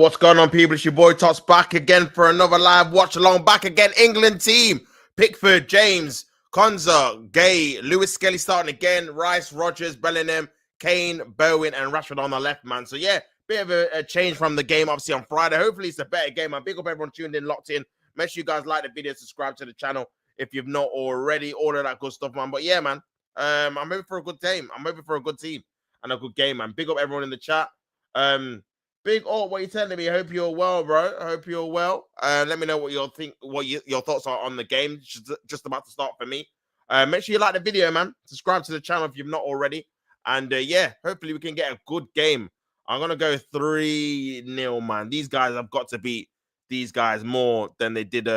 what's going on, people? It's your boy Tots back again for another live watch along. Back again, England team. Pickford, James, Konza, Gay, Lewis Skelly starting again. Rice, Rogers, Bellingham, Kane, Bowen, and Rashford on the left, man. So, yeah, bit of a change from the game, obviously, on Friday. Hopefully, it's a better game, man. Big up everyone tuned in, locked in. Make sure you guys like the video, subscribe to the channel if you've not already. All of that good stuff, man. But, yeah, man, I'm hoping for a good team. I'm hoping for a good team and a good game, man. Big up everyone in the chat. Big what are you telling me? I hope you're well, bro. I hope you're well. Let me know what your thoughts are on the game. Just about to start for me. Make sure you like the video, man. Subscribe to the channel if you've not already. And yeah, hopefully we can get a good game. I'm gonna go 3-0, man. These guys have got to beat these guys more than they did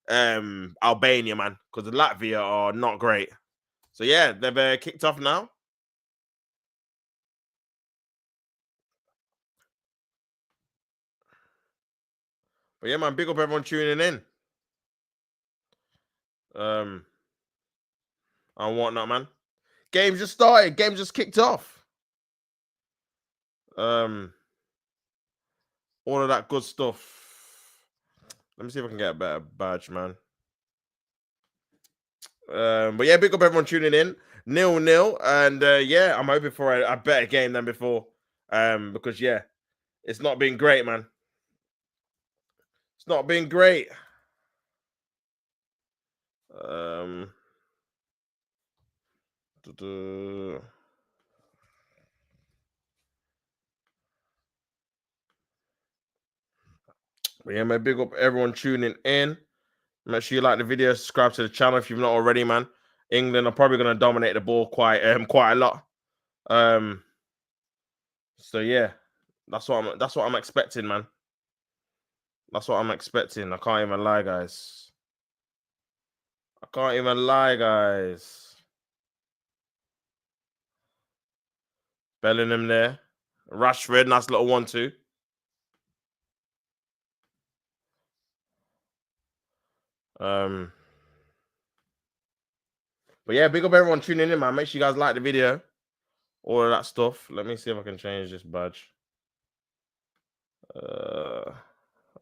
Albania, man, because Latvia are not great. So yeah, they've kicked off now. But yeah, man, big up everyone tuning in. And whatnot, man. Game just started. Game just kicked off. All of that good stuff. Let me see if I can get a better badge, man. But yeah, big up everyone tuning in. 0-0. And yeah, I'm hoping for a better game than before. Because yeah, it's not been great, man. It's not been great. But yeah, man, big up everyone tuning in. Make sure you like the video, subscribe to the channel if you've not already, man. England are probably going to dominate the ball quite a lot. So yeah, that's what I'm expecting, man. That's what I'm expecting. I can't even lie, guys. I can't even lie, guys. Bellingham there. Rashford, nice little 1-2. But yeah, big up everyone tuning in, man. Make sure you guys like the video. All of that stuff. Let me see if I can change this badge.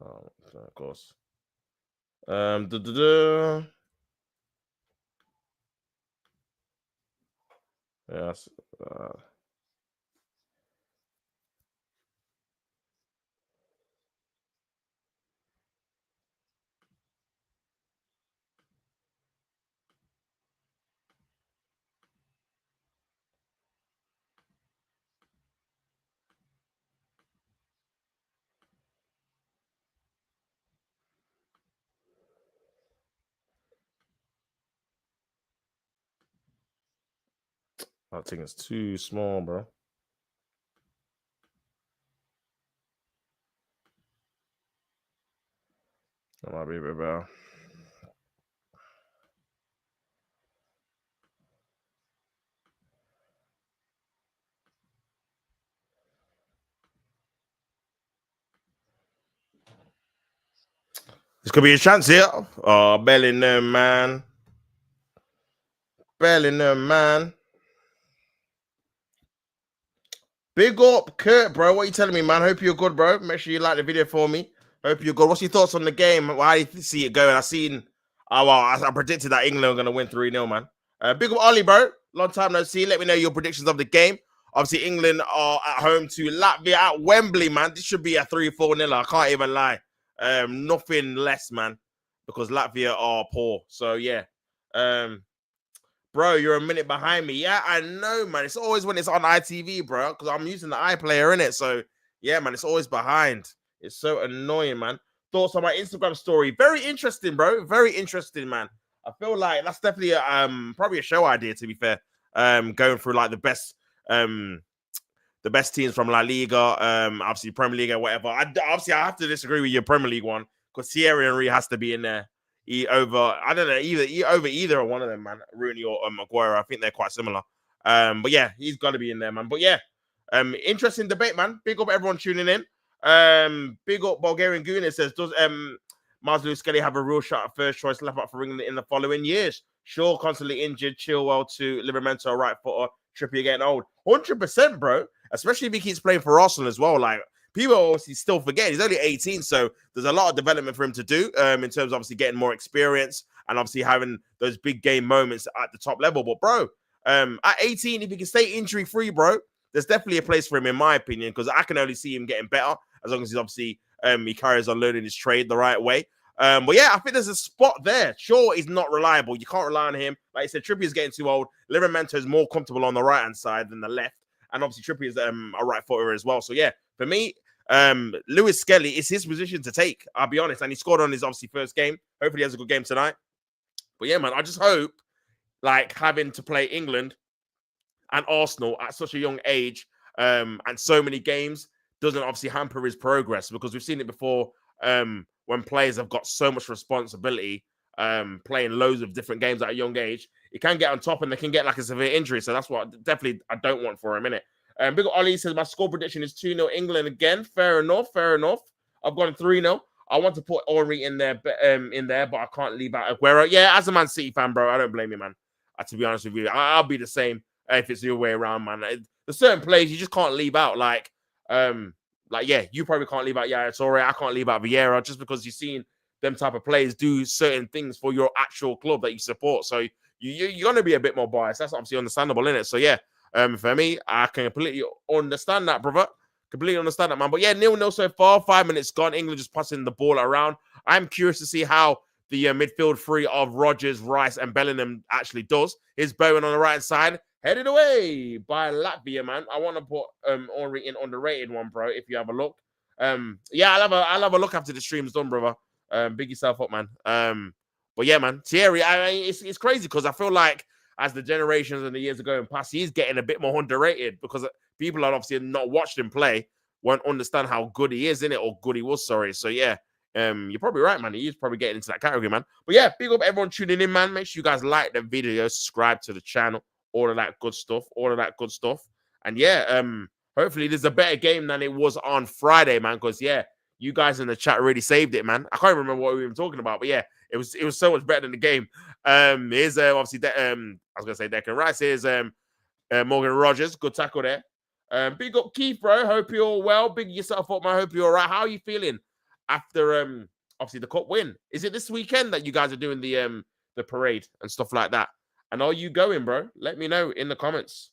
Oh, of course. Yes. I think it's too small, bro. That might be a bit better. This could be a chance here. Oh, Bellingham, man. Bellingham, man. Big up, Kurt, bro. What are you telling me, man? Hope you're good, bro. Make sure you like the video for me. Hope you're good. What's your thoughts on the game? How do you see it going? I predicted that England are going to win 3-0, man. Big up, Ollie, bro. Long time no see. Let me know your predictions of the game. Obviously, England are at home to Latvia at Wembley, man. This should be a 3-4-0. I can't even lie. Nothing less, man, because Latvia are poor. So, yeah. Bro, you're a minute behind me. Yeah, I know, man. It's always when it's on ITV, bro, because I'm using the iPlayer in it. So, yeah, man, it's always behind. It's so annoying, man. Thoughts on my Instagram story. Very interesting, bro. Very interesting, man. I feel like that's definitely probably a show idea, to be fair. Going through like the best teams from La Liga, obviously Premier League and whatever. I have to disagree with your Premier League one because Thierry Henry has to be in there. Over either one of them, man. Rooney or Maguire. I think they're quite similar. But yeah, he's got to be in there, man. But yeah, interesting debate, man. Big up everyone tuning in. Big up Bulgarian Goon. It says, does Miles Lewis Skelly have a real shot at first choice left back for England in the following years? Sure, constantly injured. Chilwell to Livramento, right footer. Trippier getting old. 100%, bro. Especially if he keeps playing for Arsenal as well. Like, people obviously still forget he's only 18, so there's a lot of development for him to do in terms of obviously getting more experience and obviously having those big game moments at the top level. But bro, at 18, if he can stay injury free, bro, there's definitely a place for him in my opinion, because I can only see him getting better as long as he's obviously he carries on learning his trade the right way. But yeah, I think there's a spot there. Sure, he's not reliable. You can't rely on him. Like I said, Trippier's getting too old. Livramento is more comfortable on the right-hand side than the left. And obviously Trippier's a right footer as well. So yeah, for me, Lewis Skelly is his position to take. I'll be honest. And he scored on his obviously first game. Hopefully he has a good game tonight. But yeah, man, I just hope like having to play England and Arsenal at such a young age and so many games doesn't obviously hamper his progress, because we've seen it before when players have got so much responsibility playing loads of different games at a young age. It can get on top and they can get like a severe injury. So that's what definitely I don't want for a minute. Big Ollie says my score prediction is 2-0 England again. Fair enough. I've gone 3-0. I want to put Henry in there, but I can't leave out Aguero. Yeah, as a Man City fan, bro, I don't blame you, man. To be honest with you, I'll be the same if it's the other way around, man. There's certain players you just can't leave out. Yeah, you probably can't leave out Yaya Toure. I can't leave out Vieira just because you've seen them type of players do certain things for your actual club that you support. So you're going to be a bit more biased. That's obviously understandable, isn't it? So yeah, for me, I can completely understand that, brother. Completely understand that, man. But yeah, 0-0 so far. 5 minutes gone. England just passing the ball around. I'm curious to see how the midfield three of Rodgers, Rice, and Bellingham actually does. Here's Bowen on the right side. Headed away by Latvia, man. I want to put Henry in underrated one, bro, if you have a look. Yeah, I'll have a look after the stream's done, brother. Big yourself up, man. But yeah, man, Thierry, it's crazy because I feel like as the generations and the years are going past, he's getting a bit more underrated because people are obviously not watched him play, won't understand how good he is, innit? Or good he was, sorry. So yeah, you're probably right, man. He's probably getting into that category, man. But yeah, big up everyone tuning in, man. Make sure you guys like the video, subscribe to the channel, all of that good stuff. And yeah, hopefully there's a better game than it was on Friday, man. Because yeah, you guys in the chat really saved it, man. I can't remember what we were talking about, but yeah, it was so much better than the game. Here's obviously I was gonna say Declan Rice. Here's Morgan Rogers, good tackle there. Big up Keith, bro. Hope you're all well. Big yourself up, man. Hope you're all right. How are you feeling after obviously the cup win? Is it this weekend that you guys are doing the parade and stuff like that? And are you going, bro? Let me know in the comments.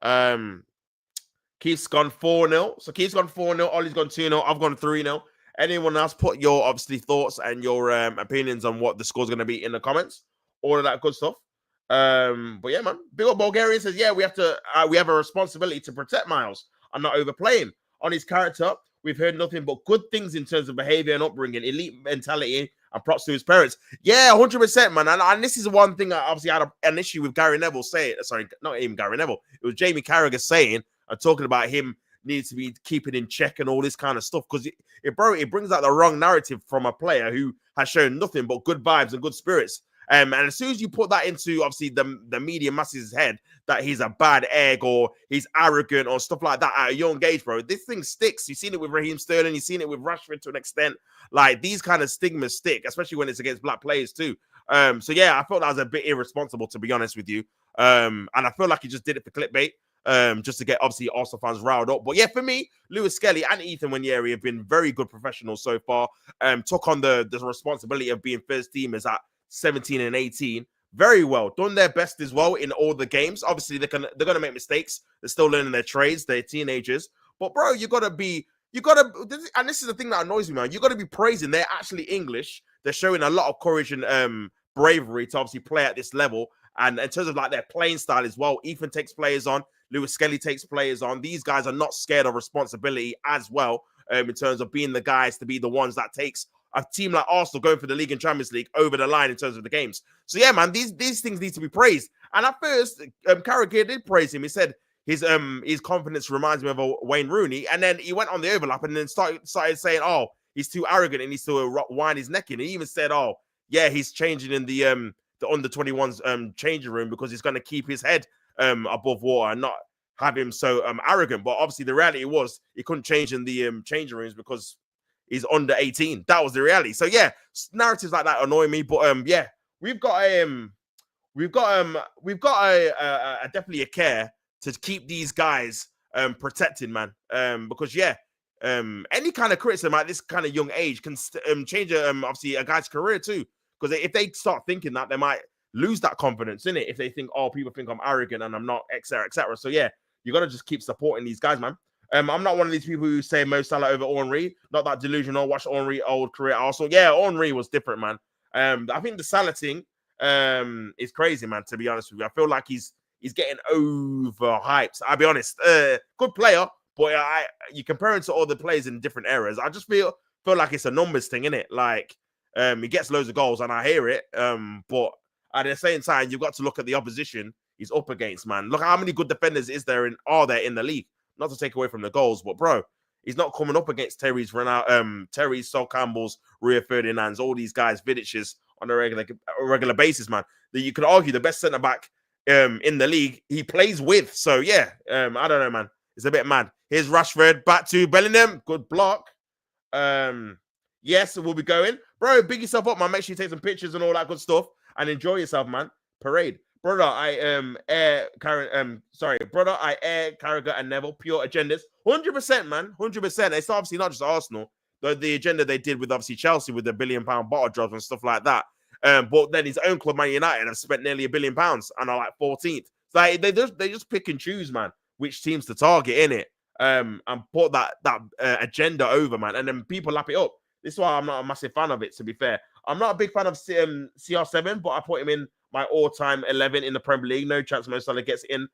Keith's gone 4-0. So Keith's gone 4-0. Ollie's gone 2-0. I've gone 3-0. Anyone else, put your obviously thoughts and your opinions on what the score's going to be in the comments. All of that good stuff. But yeah, man. Big up Bulgarian says, yeah, we have a responsibility to protect Miles and not overplay him. On his character, we've heard nothing but good things in terms of behavior and upbringing, elite mentality, and props to his parents. Yeah, 100%, man. And this is one thing I obviously had an issue with Gary Neville saying. Sorry, not even Gary Neville. It was Jamie Carragher saying and talking about him needs to be keeping in check and all this kind of stuff, because it brings out the wrong narrative from a player who has shown nothing but good vibes and good spirits. And as soon as you put that into obviously the media masses' head that he's a bad egg or he's arrogant or stuff like that at a young age, bro, this thing sticks. You've seen it with Raheem Sterling, you've seen it with Rashford to an extent. Like these kind of stigmas stick, especially when it's against black players too. So yeah, I felt that was a bit irresponsible, to be honest with you. And I feel like he just did it for clickbait. Just to get obviously Arsenal fans riled up. But yeah, for me, Lewis Skelly and Ethan Nwaneri have been very good professionals so far. Took on the responsibility of being first teamers at 17 and 18 very well. Done their best as well in all the games. Obviously, they're gonna make mistakes. They're still learning their trades. They're teenagers. But bro, and this is the thing that annoys me, man. You gotta be praising. They're actually English. They're showing a lot of courage and bravery to obviously play at this level. And in terms of like their playing style as well, Ethan takes players on. Lewis Skelly takes players on. These guys are not scared of responsibility as well, in terms of being the guys to be the ones that takes a team like Arsenal going for the League and Champions League over the line in terms of the games. So yeah, man, these things need to be praised. And at first, Carragher did praise him. He said his confidence reminds me of Wayne Rooney. And then he went on the overlap and then started saying, oh, he's too arrogant and he's to wind his neck in. He even said, oh, yeah, he's changing in the under 21s changing room because he's going to keep his head above water and not have him so arrogant. But obviously the reality was he couldn't change in the changing rooms because he's under 18. That was the reality. So yeah, narratives like that annoy me. But yeah, we've got definitely a care to keep these guys protected, man. Because yeah, any kind of criticism at this kind of young age can change obviously a guy's career too. Because if they start thinking that, they might lose that confidence in it. If they think, oh, people think I'm arrogant and I'm not, etc., etc. So yeah, you got to just keep supporting these guys, man. I'm not one of these people who say Mo Salah over Henry. Not that delusional. Watch Henry old career also. Yeah, Henry was different, man. I think the Salah thing is crazy, man. To be honest with you, I feel like he's getting overhyped. I'll be honest. Good player, but you compare him to all the players in different eras. I just feel like it's a numbers thing, innit? Like he gets loads of goals, and I hear it. But at the same time, you've got to look at the opposition he's up against, man. Look how many good defenders are there in the league. Not to take away from the goals, but bro, he's not coming up against Terry's, Sol Campbell's, Rio Ferdinand's, all these guys, Vidic's on a regular basis, man. That you could argue the best centre back in the league he plays with. So yeah, I don't know, man. It's a bit mad. Here's Rashford back to Bellingham. Good block. Yes, we'll be going, bro. Big yourself up, man. Make sure you take some pictures and all that good stuff and enjoy yourself, man. Parade. Brother, I air Carragher and Neville, pure agendas. 100%, man. 100%. It's obviously not just Arsenal. The agenda they did with obviously Chelsea with the £1 billion bottle jobs and stuff like that. But then his own club, Man United, have spent nearly £1 billion and are like 14th. So like, they just pick and choose, man, which teams to target in it. And put that agenda over, man. And then people lap it up. This is why I'm not a massive fan of it, to be fair. I'm not a big fan of CR7, but I put him in my all-time 11 in the Premier League. No chance Mo Salah gets in.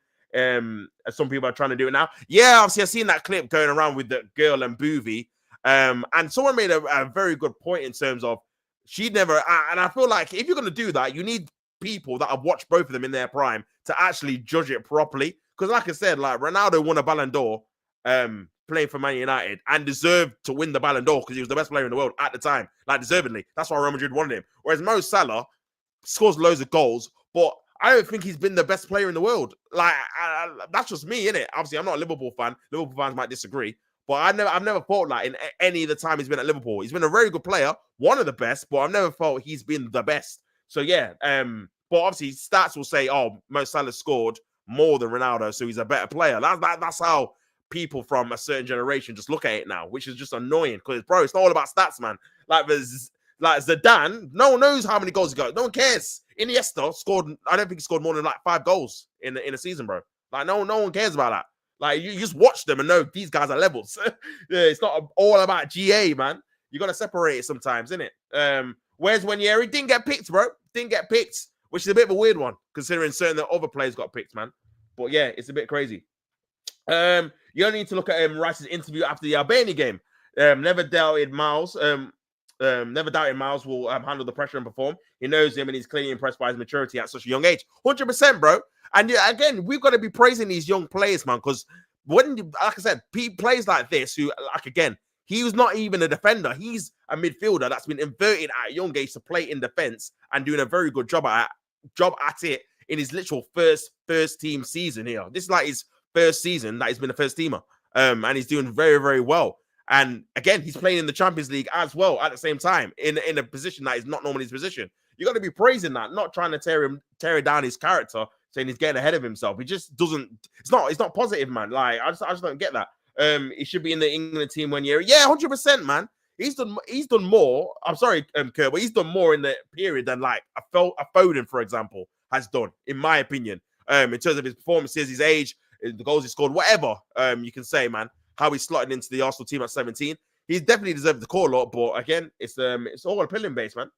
Some people are trying to do it now. Yeah, obviously, I've seen that clip going around with the girl and Boovie. And someone made a very good point in terms of she never... And I feel like if you're going to do that, you need people that have watched both of them in their prime to actually judge it properly. Because like I said, like Ronaldo won a Ballon d'Or playing for Man United and deserved to win the Ballon d'Or because he was the best player in the world at the time. Like, deservedly. That's why Real Madrid wanted him. Whereas Mo Salah scores loads of goals, but I don't think he's been the best player in the world. Like, that's just me, innit? Obviously, I'm not a Liverpool fan. Liverpool fans might disagree, but I've never thought that in any of the time he's been at Liverpool. He's been a very good player, one of the best, but I've never thought he's been the best. So yeah, but obviously stats will say, oh, Mo Salah scored more than Ronaldo, so he's a better player. That's how people from a certain generation just look at it now, which is just annoying because, bro, it's not all about stats, man. Like Zidane, no one knows how many goals he got. No one cares. Iniesta scored, I don't think he scored more than like 5 goals in a season, bro. Like, no one cares about that. Like, you just watch them and know these guys are levels. Yeah, it's not all about GA, man. You got to separate it sometimes, innit? Where's Wanyeri? Didn't get picked, bro. Didn't get picked, which is a bit of a weird one, considering certain other players got picked, man. But yeah, it's a bit crazy. You only need to look at Rice's interview after the Albania game. Never doubted Miles will handle the pressure and perform. He knows him and he's clearly impressed by his maturity at such a young age. 100%, bro. And again, we've got to be praising these young players, man, because when, like I said, players like this who, like, again, he was not even a defender. He's a midfielder that's been inverted at a young age to play in defense and doing a very good job at it in his literal first team season here. This is like his first season that he's been a first teamer. And he's doing very, very well. And again, he's playing in the Champions League as well at the same time in a position that is not normally his position. You got to be praising that, not trying to tear down his character, saying he's getting ahead of himself. He just doesn't. It's not positive, man. Like I just don't get that. He should be in the England team 1 year. Yeah, 100%, man. He's done more. I'm sorry, Kurt, but he's done more in the period than like a Foden, for example, has done, in my opinion. In terms of his performances, his age, the goals he scored, whatever you can say, man. How he slotted into the Arsenal team at 17. He's definitely deserved the call up, but again, it's all opinion based, man.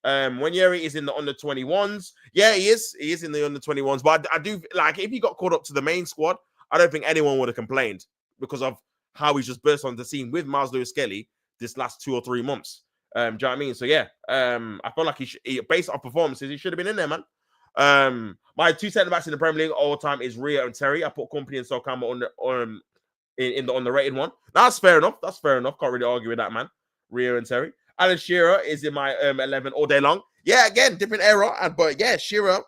Wanyeri is in the under 21s. Yeah, he is. He is in the under 21s. But I do like if he got called up to the main squad, I don't think anyone would have complained because of how he's just burst onto the scene with Miles Lewis-Skelly this last 2 or 3 months. Do you know what I mean? So yeah, I feel like he based on performances, he should have been in there, man. My 2 centre backs in the Premier League all time is Rio and Terry. I put Company and Sol Campbell on the underrated one. That's fair enough. Can't really argue with that, man. Rio and Terry. Alan Shearer is in my 11 all day long. Yeah, again, different era. But yeah, Shearer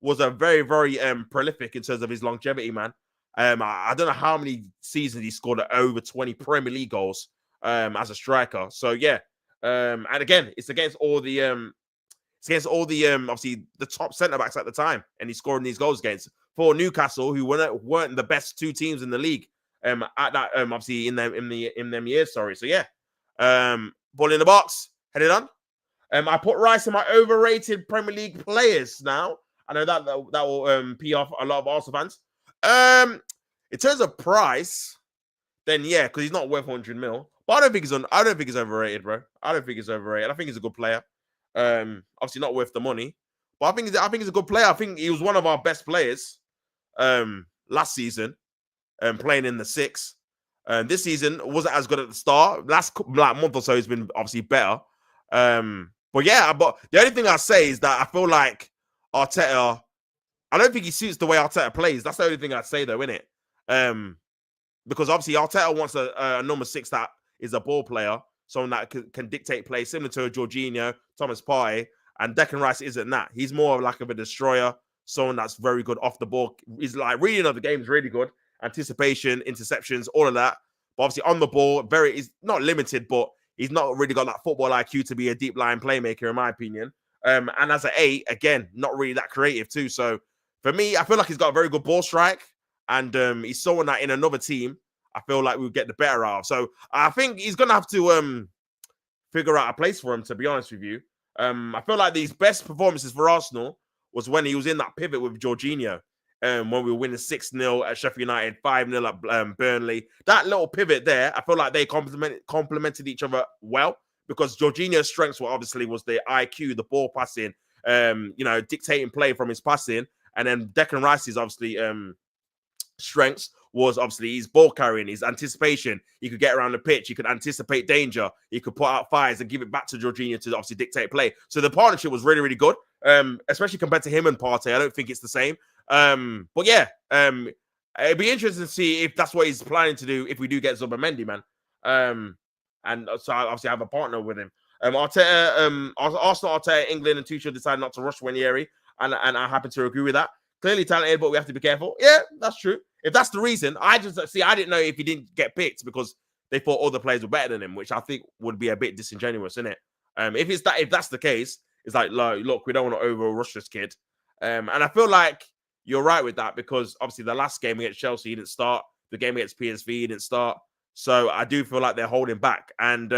was a very, very prolific in terms of his longevity, man. I don't know how many seasons he scored at over 20 Premier League goals as a striker. So yeah. And again, it's against all the obviously the top centre backs at the time, and he's scoring these goals against for Newcastle, who weren't the best 2 teams in the league at that obviously in them years. Sorry. So yeah, ball in the box, headed on. I put Rice in my overrated Premier League players now. I know that will pee off a lot of Arsenal fans. In terms of price, then yeah, because he's not worth 100 mil. But I don't think he's overrated, bro. I don't think he's overrated. I think he's a good player. Obviously not worth the money, but I think he's a good player. I think he was one of our best players last season, playing in the six. This season wasn't as good at the start. Last month or so, he's been obviously better. But yeah, but the only thing I say is that I feel like Arteta, I don't think he suits the way Arteta plays. That's the only thing I'd say, though, innit? Because obviously Arteta wants a number 6 that is a ball player, someone that can dictate play, similar to Jorginho, Thomas Partey, and Declan Rice isn't that. He's more like of a destroyer, someone that's very good off the ball. He's like reading of the game is really good, anticipation, interceptions, all of that. But obviously on the ball, he's not limited, but he's not really got that football IQ to be a deep line playmaker, in my opinion. And as an 8, again, not really that creative too. So for me, I feel like he's got a very good ball strike. And he's someone that in another team, I feel like we'll get the better out of. So I think he's going to have to figure out a place for him, to be honest with you. I feel like these best performances for Arsenal was when he was in that pivot with Jorginho. When we were winning 6-0 at Sheffield United, 5-0 at Burnley. That little pivot there, I feel like they complemented each other well, because Jorginho's strengths was the IQ, the ball passing, dictating play from his passing. And then Declan Rice's obviously strengths was obviously his ball carrying, his anticipation. He could get around the pitch. He could anticipate danger. He could put out fires and give it back to Jorginho to obviously dictate play. So the partnership was really, really good, especially compared to him and Partey. I don't think it's the same. But yeah, it'd be interesting to see if that's what he's planning to do if we do get Zubimendi, man. And so I obviously have a partner with him. Arteta, Arsenal, Arteta, England, and Tuchel decided not to rush Ranieri, and I happen to agree with that. Clearly talented, but we have to be careful. Yeah, that's true. If that's the reason, I didn't know if he didn't get picked because they thought other players were better than him, which I think would be a bit disingenuous, isn't it? If that's the case, it's like, look, we don't want to over-rush this kid. And I feel like you're right with that, because obviously the last game against Chelsea, he didn't start. The game against PSV, he didn't start. So I do feel like they're holding back. And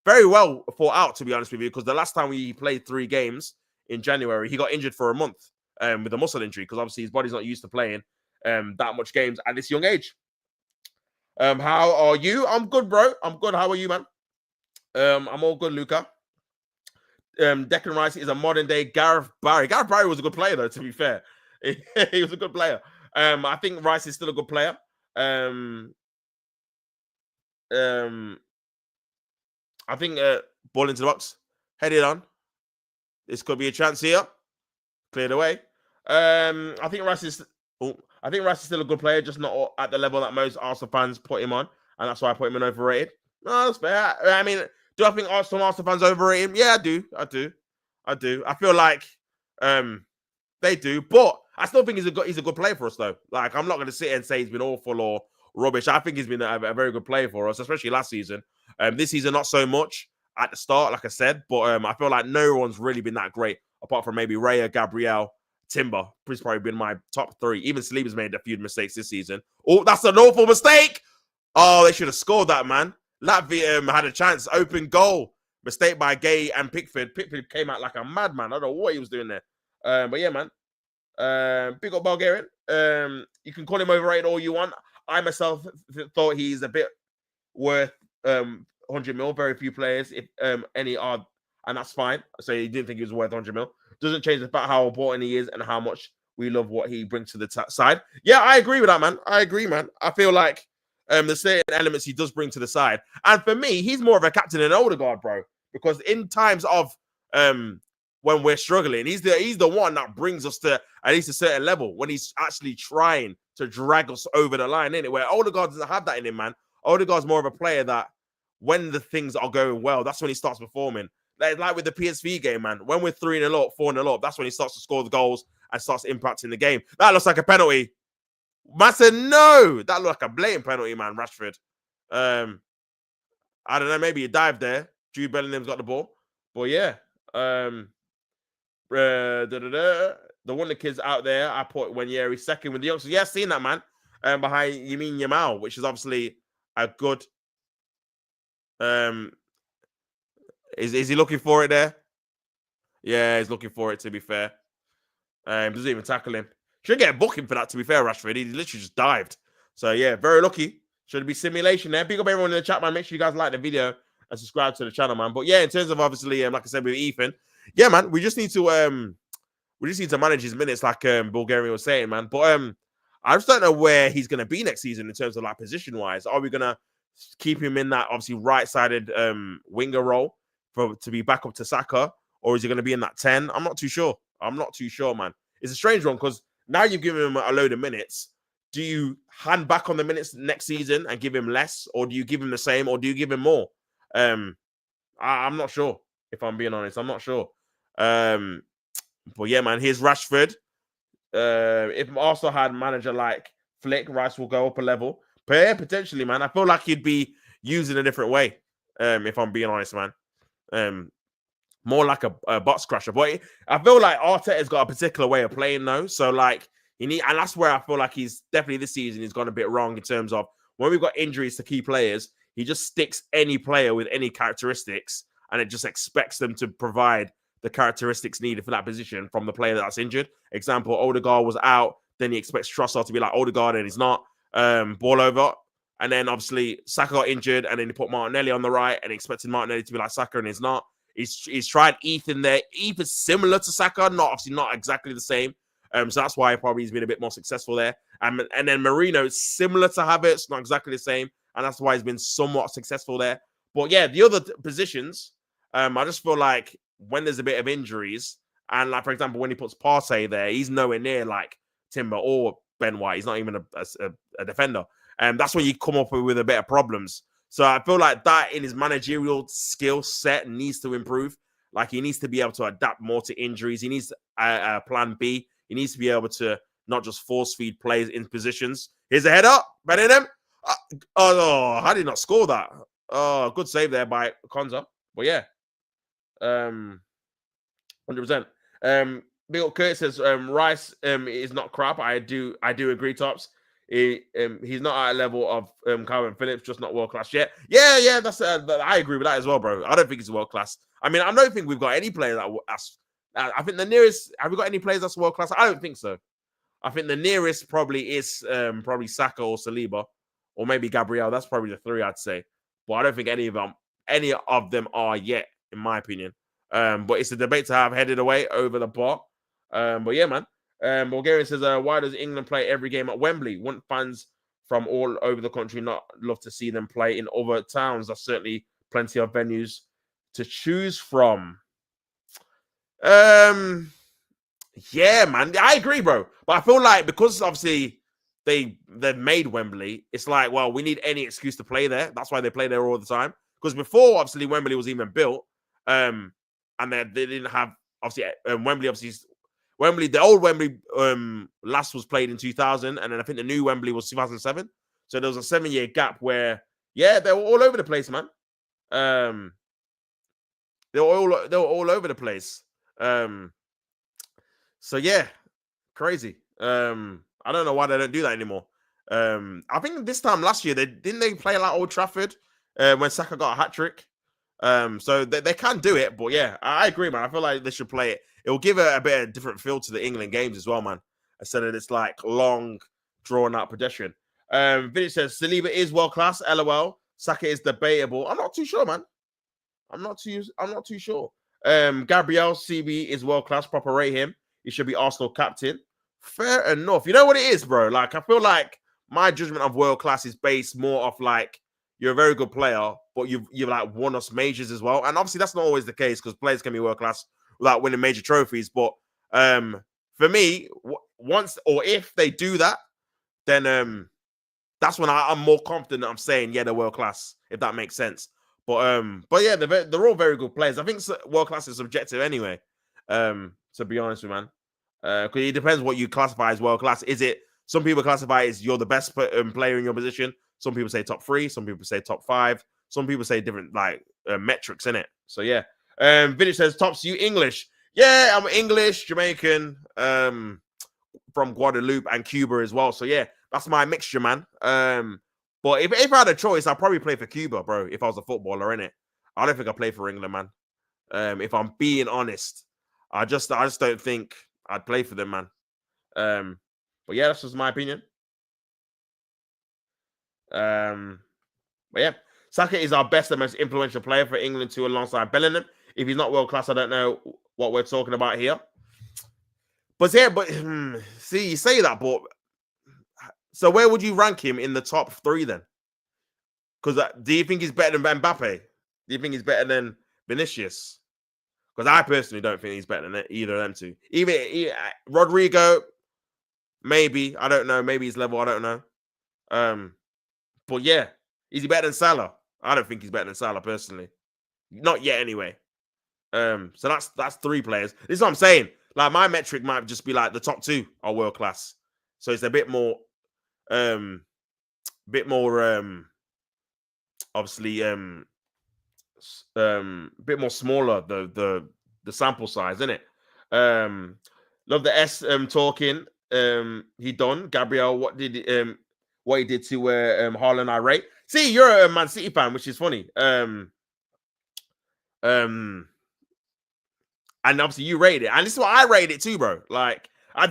very well thought out, to be honest with you, because the last time we played 3 games in January, he got injured for a month with a muscle injury, because obviously his body's not used to playing that much games at this young age. How are you? I'm good, bro. I'm good. How are you, man? I'm all good, Luca. Declan Rice is a modern day Gareth Barry. Gareth Barry was a good player, though, to be fair. He was a good player. I think Rice is still a good player. I think ball into the box, headed on. This could be a chance here. Cleared away. I think Rice is still a good player, just not at the level that most Arsenal fans put him on, and that's why I put him in overrated. No, that's fair. I mean, do I think some Arsenal fans overrate him? Yeah, I do. I feel like they do, but I still think he's a good player for us, though. Like, I'm not going to sit here and say he's been awful or rubbish. I think he's been a very good player for us, especially last season. This season, not so much at the start, like I said, but I feel like no one's really been that great, apart from maybe Raya, Gabriel, Timber. He's probably been my top 3. Even Saliba's made a few mistakes this season. Oh, that's an awful mistake. Oh, they should have scored that, man. Latvia had a chance. Open goal. Mistake by Gay and Pickford. Pickford came out like a madman. I don't know what he was doing there. But yeah, man. Big up Bulgarian. You can call him overrated all you want. I myself thought he's a bit worth 100 mil. Very few players, if any, are, and that's fine. So he didn't think he was worth 100 mil. Doesn't change the fact how important he is and how much we love what he brings to the side. Yeah, I agree with that, man. I feel like the certain elements he does bring to the side. And for me, he's more of a captain than Odegaard, bro. Because in times of when we're struggling, he's the one that brings us to at least a certain level when he's actually trying to drag us over the line, innit? Where Odegaard doesn't have that in him, man. Odegaard's more of a player that when the things are going well, that's when he starts performing. Like with the PSV game, man. When we're 3-0 up, 4-0 up, that's when he starts to score the goals and starts impacting the game. That looks like a penalty. Man said no. That looked like a blatant penalty, man, Rashford. I don't know. Maybe he dived there. Jude Bellingham's got the ball. But yeah. The Wonder Kids out there, I put Ranieri second with the youngsters. Yeah, seen that, man. behind Yamin Yamal, which is obviously a good. Is he looking for it there? Yeah, he's looking for it. To be fair, doesn't even tackle him. Should get a booking for that. To be fair, Rashford, he literally just dived. So yeah, very lucky. Should be simulation there. Big up everyone in the chat, man. Make sure you guys like the video and subscribe to the channel, man. But yeah, in terms of obviously, like I said with Ethan, yeah, man, we just need to manage his minutes, like Bulgarian was saying, man. But I just don't know where he's gonna be next season in terms of like position wise. Are we gonna keep him in that obviously right-sided winger role to be back up to Saka, or is he gonna be in that 10? I'm not too sure. I'm not too sure, man. It's a strange one because now you've given him a load of minutes. Do you hand back on the minutes next season and give him less, or do you give him the same, or do you give him more? I'm not sure. If I'm being honest, I'm not sure. But yeah, man, here's Rashford. If Arsenal had manager like Flick, Rice will go up a level. But yeah, potentially, man. I feel like he'd be used in a different way. If I'm being honest, man. More like a box crusher. But I feel like Arteta's got a particular way of playing though. So like and that's where I feel like he's definitely this season he's gone a bit wrong in terms of when we've got injuries to key players, he just sticks any player with any characteristics and it just expects them to provide the characteristics needed for that position from the player that's injured. Example, Odegaard was out, then he expects Trossard to be like Odegaard and he's not. Ball over. And then obviously Saka got injured and then he put Martinelli on the right and he expected Martinelli to be like Saka and he's not. He's tried Ethan there. Ethan's similar to Saka, not exactly the same. So that's why probably he's been a bit more successful there. And then Marino is similar to Havertz, not exactly the same. And that's why he's been somewhat successful there. But yeah, the other positions, I just feel like when there's a bit of injuries, and like for example, when he puts Partey there, he's nowhere near like Timber or Ben White. He's not even a defender. And that's when you come up with a bit of problems. So I feel like that in his managerial skill set needs to improve. Like he needs to be able to adapt more to injuries. He needs a plan B. He needs to be able to not just force feed players in positions. Here's a header, Bellingham. Oh, how did he not score that? Oh, good save there by Konza. But yeah, 100%. Big up Kurt says Rice is not crap. I do agree, Tops. He's not at a level of Calvin Phillips, just not world class yet. Yeah, that's I agree with that as well, bro. I don't think he's world class. I mean, I don't think we've got any player that's. I think the nearest. Have we got any players that's world class? I don't think so. I think the nearest probably is probably Saka or Saliba, or maybe Gabriel. That's probably the three I'd say. But I don't think any of them are yet, in my opinion. But it's a debate to have headed away over the bar. But yeah, man. Bulgarian says, why does England play every game at Wembley? Wouldn't fans from all over the country not love to see them play in other towns? There's certainly plenty of venues to choose from. Yeah, man. I agree, bro. But I feel like because obviously they've made Wembley, it's like, well, we need any excuse to play there. That's why they play there all the time. Because before, obviously, Wembley was even built, and they didn't have, obviously, Wembley, obviously, the old Wembley last was played in 2000, and then I think the new Wembley was 2007. So there was a 7-year gap where, yeah, they were all over the place, man. They were all over the place. So yeah, crazy. I don't know why they don't do that anymore. I think this time last year they play like Old Trafford when Saka got a hat trick. So they can do it, but yeah, I agree, man. I feel like they should play it. It will give a bit of different feel to the England games as well, man. Instead of this like long, drawn out pedestrian. Vinny says Saliba is world class. LOL. Saka is debatable. I'm not too sure, man. I'm not too sure. Gabriel CB is world class. Proper rate him. He should be Arsenal captain. Fair enough. You know what it is, bro? Like I feel like my judgment of world class is based more off like you're a very good player, but you've like won us majors as well. And obviously that's not always the case because players can be world class without winning major trophies. But for me, once or if they do that, then that's when I'm more confident I'm saying, yeah, they're world class, if that makes sense. But yeah, they're all very good players. I think world class is subjective anyway. To be honest with you, man. Because it depends what you classify as world class. Is it some people classify it as you're the best player in your position? Some people say top 3, some people say top 5, some people say different like metrics in it. So yeah. Vintage says, Tops, you English? Yeah, I'm English, Jamaican, from Guadeloupe and Cuba as well. So yeah, That's my mixture, man. But if I had a choice, I'd probably play for Cuba, bro. If I was a footballer, innit? I don't think I'd play for England, man. If I'm being honest, I just don't think I'd play for them, man. But yeah, that's just my opinion. But yeah, Saka is our best and most influential player for England too, alongside Bellingham. If he's not world class, I don't know what we're talking about here. But yeah, see, you say that, but so where would you rank him in the top 3 then? Because do you think he's better than Mbappe? Do you think he's better than Vinicius? Because I personally don't think he's better than either of them two. Even Rodrigo, maybe. I don't know. Maybe his level. I don't know. But yeah, is he better than Salah? I don't think he's better than Salah personally. Not yet, anyway. So that's 3 players. This is what I'm saying. Like my metric might just be like the top 2 are world class. So it's a bit more, obviously, bit more smaller the sample size, isn't it? Love the S talking. He done Gabriel. What he did to Haaland I rate. See, you're a Man City fan, which is funny. And obviously you rated it, and this is what I rated it too, bro. Like I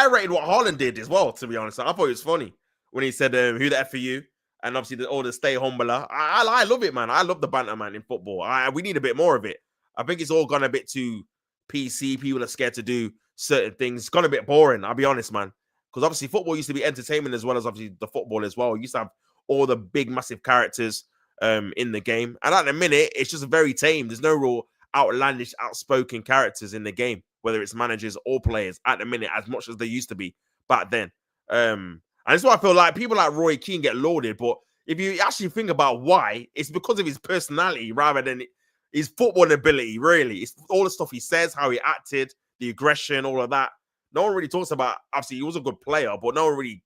rated what Haaland did as well. To be honest, I thought it was funny when he said, "Who the F are you?" And obviously all the stay humbler. I love it, man. I love the banter, man, in football. We need a bit more of it. I think it's all gone a bit too PC. People are scared to do certain things. It's gone a bit boring, I'll be honest, man. Because obviously football used to be entertainment as well as obviously the football as well. You used to have all the big, massive characters in the game. And at the minute, it's just very tame. There's no real outlandish, outspoken characters in the game, whether it's managers or players at the minute, as much as they used to be back then. And that's why I feel like people like Roy Keane get lauded, but if you actually think about why, it's because of his personality rather than his football ability, really. It's all the stuff he says, how he acted, the aggression, all of that. No one really talks about, obviously, he was a good player, but no one really,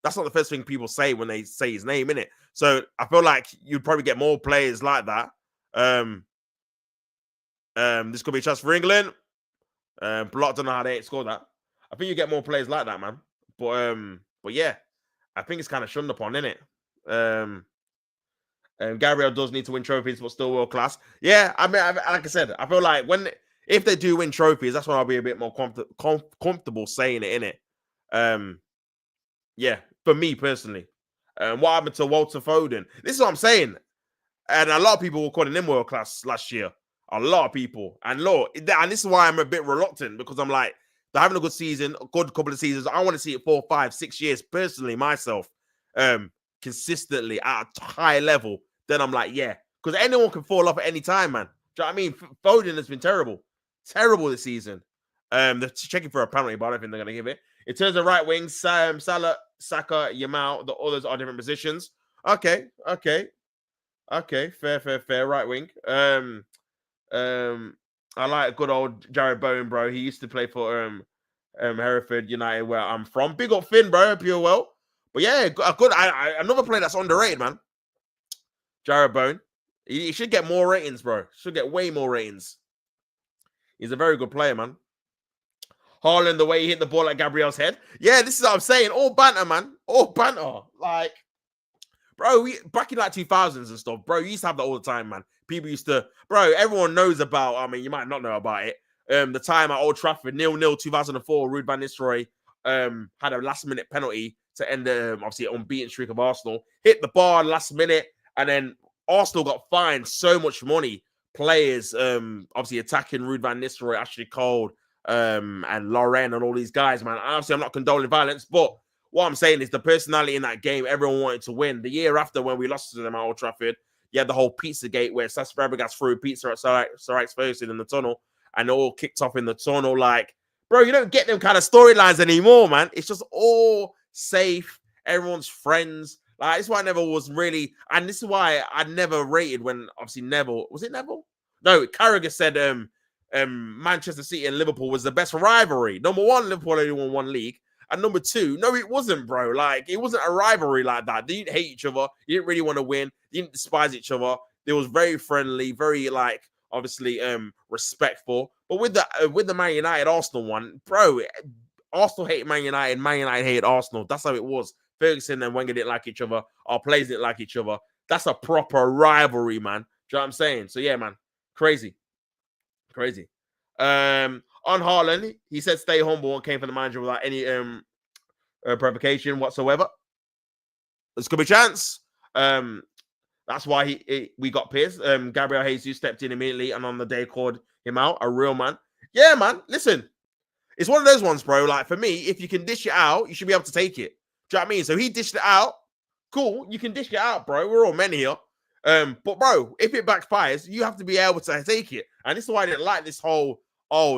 that's not the first thing people say when they say his name, innit? So I feel like you'd probably get more players like that. This could be a chance for England. Block, don't know how they ain't scored that. I think you get more players like that, man. But yeah, I think it's kind of shunned upon, innit? Gabriel does need to win trophies, but still world class. Yeah, I mean, like I said, I feel like if they do win trophies, that's when I'll be a bit more comfortable saying it, innit? Yeah, for me personally. What happened to Walter Foden? This is what I'm saying. And a lot of people were calling him world class last year. A lot of people. And this is why I'm a bit reluctant, because I'm like, they're having a good season, a good couple of seasons. I want to see it 4, 5, 6 years, personally, myself, consistently at a high level. Then I'm like, yeah, because anyone can fall off at any time, man. Do you know what I mean? Foden has been terrible. Terrible this season. They're checking for a penalty, but I don't think they're going to give it. In terms of right wings, Salah, Saka, Yamal, the others are different positions. Okay. Fair. Right wing. I like good old Jared Bowen, bro. He used to play for Hereford United, where I'm from. Big up Finn, bro. Hope you're well. But yeah, another player that's underrated, man. Jared Bowen. He should get more ratings, bro. Should get way more ratings. He's a very good player, man. Haaland, the way he hit the ball at Gabriel's head. Yeah, this is what I'm saying. All banter, man. All banter. Like, bro, back in like 2000s and stuff, bro, you used to have that all the time, man. People used to, bro, everyone knows about, I mean, you might not know about it. The time at Old Trafford, 0-0, 2004, Ruud van Nistelrooy had a last-minute penalty to end the, obviously, unbeaten streak of Arsenal. Hit the bar last minute, and then Arsenal got fined so much money. Players, obviously, attacking Ruud van Nistelrooy, Ashley Cole, and Lauren and all these guys, man. Obviously, I'm not condoning violence, but what I'm saying is the personality in that game, everyone wanted to win. The year after, when we lost to them at Old Trafford, you had the whole Pizzagate where Cesc Fabregas threw pizza at Sir Alex Ferguson in the tunnel, and it all kicked off in the tunnel. Like, bro, you don't get them kind of storylines anymore, man. It's just all safe. Everyone's friends. Like, this is why I never was really, and this is why I never rated when, obviously, Neville, was it Neville? No, Carragher said Manchester City and Liverpool was the best rivalry. Number one, Liverpool only won 1 league. And number 2, no, it wasn't, bro. Like, it wasn't a rivalry like that. They didn't hate each other. You didn't really want to win. They didn't despise each other. They was very friendly, very, like, obviously respectful. But with the Man United Arsenal one, bro, Arsenal hated Man United hated Arsenal. That's how it was Ferguson and Wenger didn't like each other. Our players didn't like each other. That's a proper rivalry, man. Do you know what I'm saying? So yeah, man, crazy. On Haaland, he said stay humble and came from the manager without any provocation whatsoever. There's could be a chance. That's why we got pissed. Gabriel Jesus stepped in immediately and on the day called him out, a real man. Yeah, man. Listen, it's one of those ones, bro. Like for me, if you can dish it out, you should be able to take it. Do you know what I mean? So he dished it out. Cool, you can dish it out, bro. We're all men here. But bro, if it backfires, you have to be able to take it. And this is why I didn't like this whole,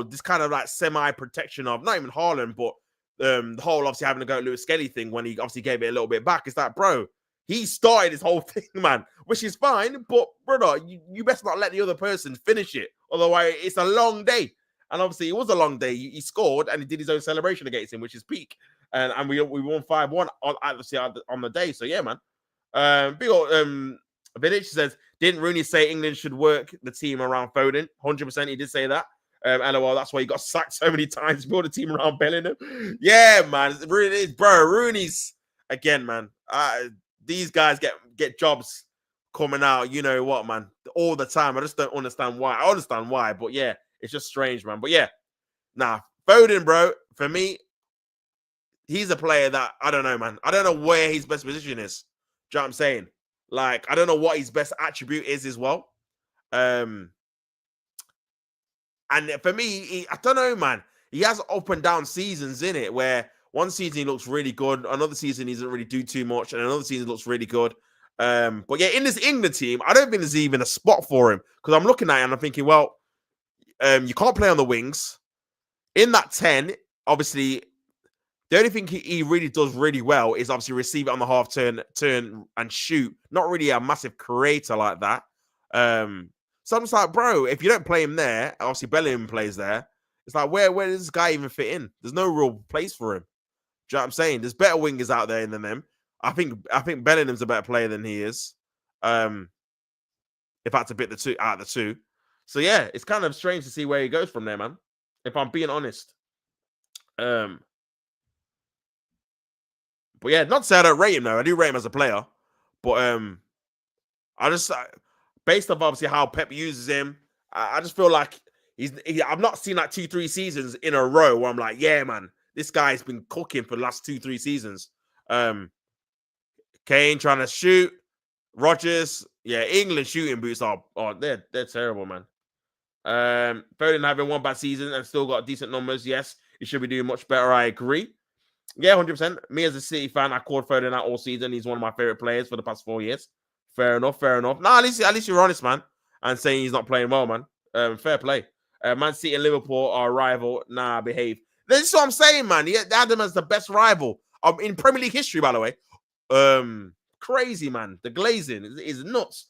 this kind of like semi-protection of not even Haaland, but the whole obviously having to go Lewis Skelly thing when he obviously gave it a little bit back. It's like, bro, he started this whole thing, man, which is fine. But brother, you best not let the other person finish it. Otherwise, it's a long day. And obviously, it was a long day. He scored and he did his own celebration against him, which is peak. And we won 5-1 on the day. So yeah, man. Big old Vidic says, didn't Rooney say England should work the team around Foden? 100%, he did say that. LOL, that's why he got sacked so many times. Build a team around Bellingham. Yeah, man. Rooney's again, man. These guys get jobs coming out. You know what, man? All the time. I just don't understand why. I understand why, but yeah, it's just strange, man. But yeah, Foden, bro. For me, he's a player that I don't know, man. I don't know where his best position is. Do you know what I'm saying? Like, I don't know what his best attribute is as well. And for me, I don't know, man. He has up and down seasons in it where one season he looks really good, another season he doesn't really do too much, and another season looks really good. But yeah, in this England team, I don't think there's even a spot for him because I'm looking at it and I'm thinking, well, you can't play on the wings. In that 10, obviously, the only thing he really does really well is obviously receive it on the half turn and shoot. Not really a massive creator like that. So I'm just like, bro, if you don't play him there, obviously Bellingham plays there. It's like, where does this guy even fit in? There's no real place for him. Do you know what I'm saying? There's better wingers out there than them. I think Bellingham's a better player than he is. If I had to pick the two out of the two. So yeah, it's kind of strange to see where he goes from there, man. If I'm being honest. But yeah, not to say I don't rate him though. I do rate him as a player. But I just based off obviously how Pep uses him, I just feel like I've not seen like 2-3 seasons in a row where I'm like, yeah, man, this guy's been cooking for the last 2-3 seasons. Kane trying to shoot, Rodgers, yeah, England shooting boots are they're terrible, man. Foden having one bad season and still got decent numbers. Yes, he should be doing much better. I agree. Yeah, 100%. Me as a City fan, I called Foden out all season. He's one of my favorite players for the past 4 years. Fair enough. Nah, at least you're honest, man, and saying he's not playing well, man. Fair play. Man City and Liverpool are a rival. Nah, behave. This is what I'm saying, man. He had them as the best rival in Premier League history, by the way. Crazy, man. The glazing is nuts.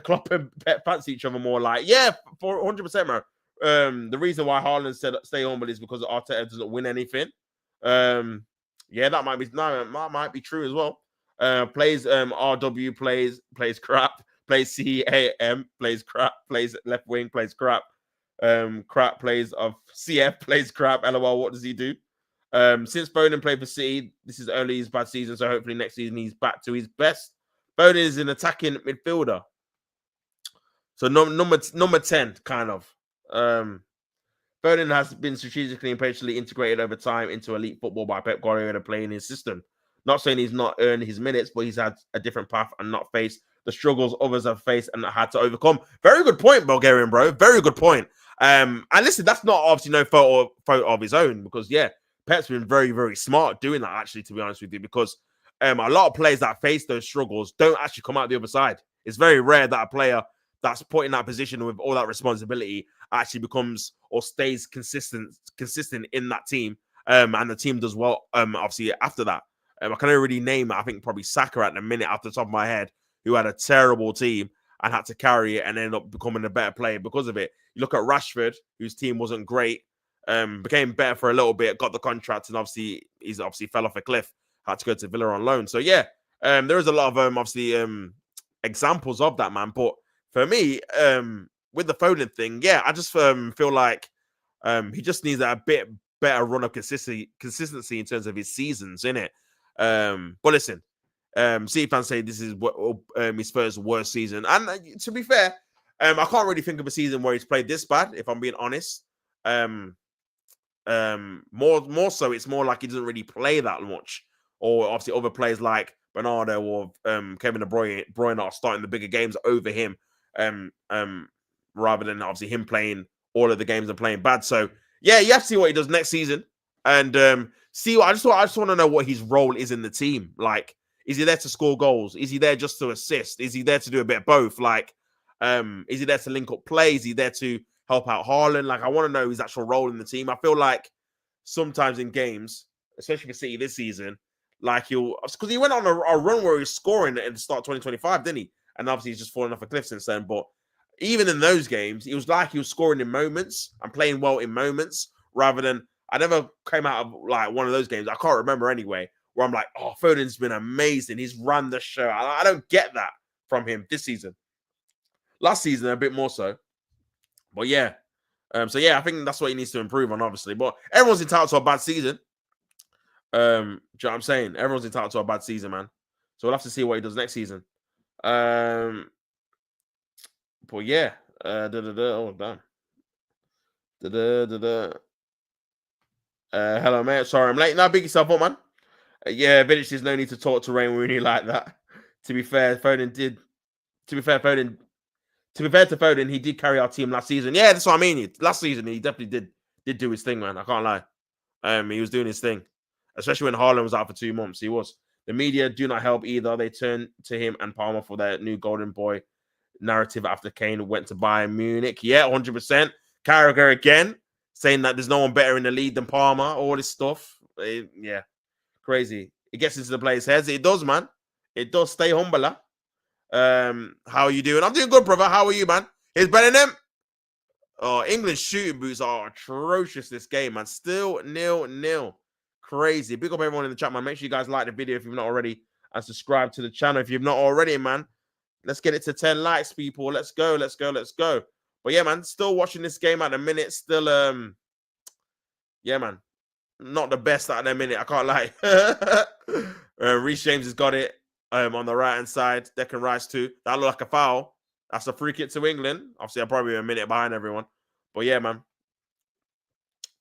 Klopp and Pep fancy each other more. Like, yeah, for 100%, man. The reason why Haaland said stay humble is because Arteta doesn't win anything. Yeah, that might be true as well. Plays RW plays crap, plays CAM plays crap, plays left wing plays crap. Crap plays of CF plays crap. LOL, what does he do? Since Foden played for City, this is only his bad season, so hopefully next season he's back to his best. Foden is an attacking midfielder. So number 10, kind of. Foden has been strategically and patiently integrated over time into elite football by Pep Guardiola playing his system. Not saying he's not earned his minutes, but he's had a different path and not faced the struggles others have faced and had to overcome. Very good point, Bulgarian, bro. Very good point. And listen, that's not obviously no photo of his own because, yeah, Pep's been very, very smart doing that, actually, to be honest with you, because a lot of players that face those struggles don't actually come out the other side. It's very rare that a player that's put in that position with all that responsibility actually becomes or stays consistent in that team. And the team does well, obviously, after that. I can only really name, I think, probably Saka at the minute off the top of my head, who had a terrible team and had to carry it and ended up becoming a better player because of it. You look at Rashford, whose team wasn't great, became better for a little bit, got the contract, and obviously he's fell off a cliff, had to go to Villa on loan. So yeah, there is a lot of examples of that, man. But for me, with the Foden thing, yeah, I just feel like he just needs a bit better run of consistency in terms of his seasons, innit? But listen, City fans say this is his first worst season, and to be fair, I can't really think of a season where he's played this bad. If I'm being honest, more so, it's more like he doesn't really play that much, or obviously other players like Bernardo or Kevin De Bruyne are starting the bigger games over him, rather than obviously him playing all of the games and playing bad. So yeah, you have to see what he does next season, and see what I just want to know what his role is in the team. Like, is he there to score goals? Is he there just to assist? Is he there to do a bit of both? Like, is he there to link up plays? Is he there to help out Haaland? Like, I want to know his actual role in the team. I feel like sometimes in games, especially for City this season, like because he went on a run where he was scoring at the start of 2025, didn't he? And obviously he's just fallen off a cliff since then. But even in those games, it was like he was scoring in moments and playing well in moments, rather than I never came out of like one of those games. I can't remember anyway, where I'm like, oh, Foden's been amazing. He's run the show. I don't get that from him this season. Last season, a bit more so. But yeah. So yeah, I think that's what he needs to improve on, obviously. But everyone's entitled to a bad season. Do you know what I'm saying? Everyone's entitled to a bad season, man. So we'll have to see what he does next season. But yeah. Oh, damn. Hello, mate. Sorry, I'm late. Now, big yourself up, man. Yeah, Vidic, there's no need to talk to Wayne Rooney like that. To be fair, Foden did. To be fair to Foden, he did carry our team last season. Yeah, that's what I mean. Last season, he definitely did do his thing, man. I can't lie. He was doing his thing, especially when Haaland was out for 2 months. He was. The media do not help either. They turn to him and Palmer for their new golden boy narrative after Kane went to Bayern Munich. Yeah, 100%. Carragher again, saying that there's no one better in the league than Palmer. All this stuff. Yeah, crazy. It gets into the players' heads. It does, man. It does. Stay humble, huh? How are you doing? I'm doing good, brother. How are you, man? Here's Bellingham. Oh, England's shooting boots are atrocious this game, man. Still 0-0. Crazy. Big up everyone in the chat, man. Make sure you guys like the video if you've not already and subscribe to the channel if you've not already, man. Let's get it to 10 likes, people. Let's go. But yeah, man, still watching this game at the minute. Still, yeah, man. Not the best at the minute. I can't lie. Reece James has got it on the right-hand side. Declan Rice too. That looked like a foul. That's a free kick to England. Obviously, I'm probably a minute behind everyone. But yeah, man.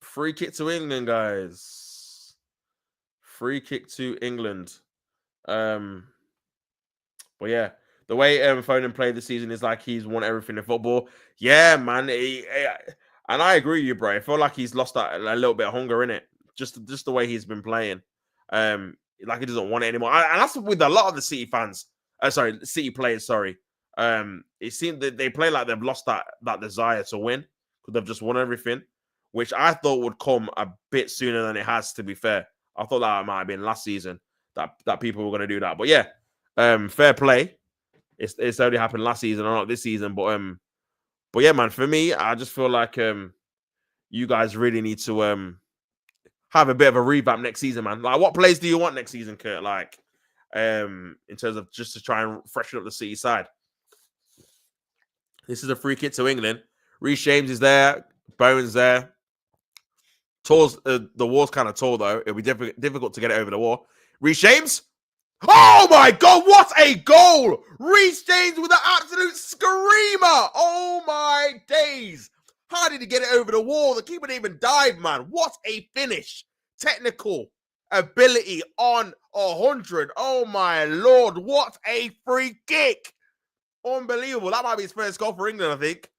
Free kick to England, guys. Free kick to England. But yeah. The way Foden played this season is like he's won everything in football. Yeah, man. And I agree with you, bro. I feel like he's lost that a little bit of hunger in it. Just the way he's been playing. Like he doesn't want it anymore. And that's with a lot of the City fans. City players, sorry. It seemed that they play like they've lost that desire to win because they've just won everything, which I thought would come a bit sooner than it has, to be fair. I thought that might have been last season that people were going to do that. But yeah, fair play. It's only happened last season or not this season. But yeah, man, for me, I just feel like you guys really need to have a bit of a revamp next season, man. Like, what plays do you want next season, Kurt? Like, in terms of just to try and freshen up the City side. This is a free kick to England. Reece James is there. Bowen's there. The wall's kind of tall, though. It'll be difficult to get it over the wall. Reece James. Oh, my God. What a goal. Reece James with an absolute screamer. Oh, my days. How did he get it over the wall? The keeper didn't even dive, man. What a finish. Technical ability on 100. Oh, my Lord. What a free kick. Unbelievable. That might be his first goal for England, I think.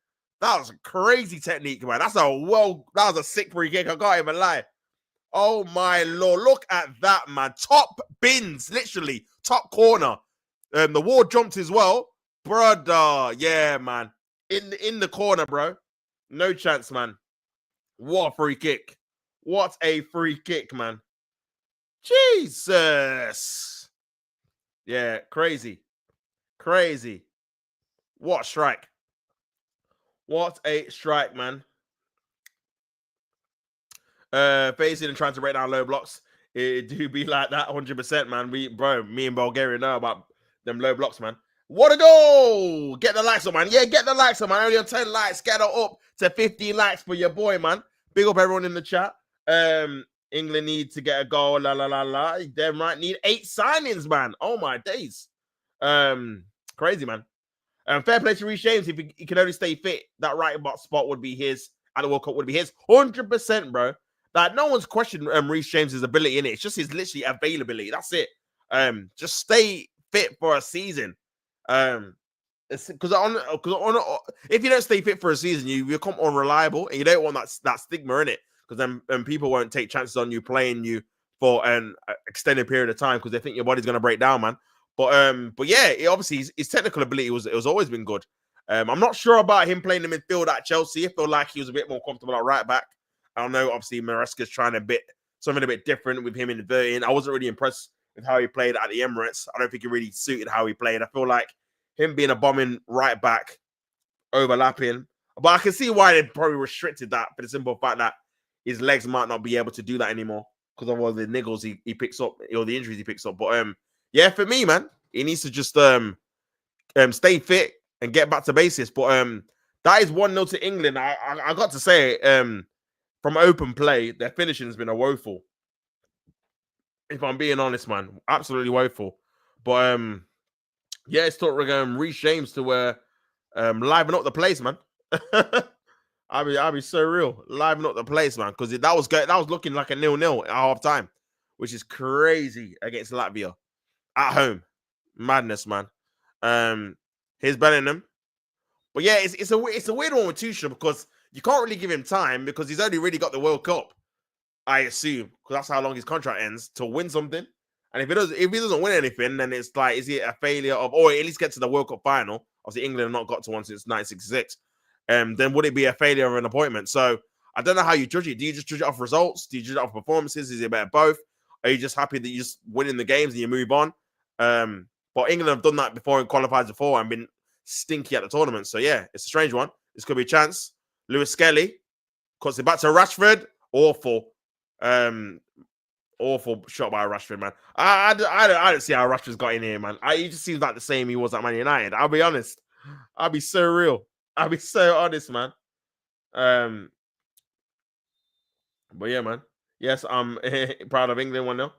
That was a crazy technique, man. That was a sick free kick. I can't even lie. Oh, my Lord. Look at that, man. Top bins, literally. Top corner. The wall jumped as well. Brother. Yeah, man. In the corner, bro. No chance, man. What a free kick. What a free kick, man. Jesus. Yeah, crazy. Crazy. What a strike. What a strike, man. Facing and trying to break down low blocks. It do be like that 100%, man. Me and Bulgaria know about them low blocks, man. What a goal! Get the likes up, man. Yeah, get the likes up, man. Only on 10 likes. Get it up to 15 likes for your boy, man. Big up everyone in the chat. England need to get a goal. La la la la. They might need 8 signings, man. Oh my days. Crazy, man. Fair play to Reece James. If he can only stay fit, that right back spot would be his at the World Cup. Would be his 100%, bro. Like no one's questioned Reece James's ability in it. It's just his literally availability. That's it. Just stay fit for a season. Because if you don't stay fit for a season, you become unreliable, and you don't want that stigma in it. Because then people won't take chances on you playing you for an extended period of time because they think your body's gonna break down, man. But yeah, obviously his technical ability was always been good. I'm not sure about him playing the midfield at Chelsea. I feel like he was a bit more comfortable at right back. I don't know. Obviously, Maresca's trying something a bit different with him inverting. I wasn't really impressed with how he played at the Emirates. I don't think it really suited how he played. I feel like him being a bombing right back, overlapping. But I can see why they probably restricted that for the simple fact that his legs might not be able to do that anymore because of all the niggles he picks up, or the injuries he picks up. But yeah, for me, man, he needs to just stay fit and get back to basics. But that is 1-0 to England. I got to say, from open play, their finishing has been woeful. If I'm being honest, man, absolutely woeful. But yeah, it's taught Reece James to liven up the place, man. I'll be so real, liven up the place, man, because that was looking like a 0-0 at half time, which is crazy against Latvia at home. Madness, man. Here's Bellingham. But yeah, it's a weird one with Tuchel because you can't really give him time because he's only really got the World Cup, I assume, because that's how long his contract ends, to win something. And if he doesn't win anything, then it's like, is he a failure of, or at least get to the World Cup final? Obviously, England have not got to one since 1966. Then would it be a failure of an appointment? So I don't know how you judge it. Do you just judge it off results? Do you judge it off performances? Is it about both? Are you just happy that you're just winning the games and you move on? But England have done that before and qualified before and been stinky at the tournament. So yeah, it's a strange one. This could be a chance. Lewis Skelly cuts it back to Rashford. Awful. Awful shot by Rashford, man. I don't see how Rashford's got in here, man. He just seems like the same he was at Man United. I'll be honest. I'll be so real. I'll be so honest, man. But yeah, man. Yes, I'm proud of England 1-0.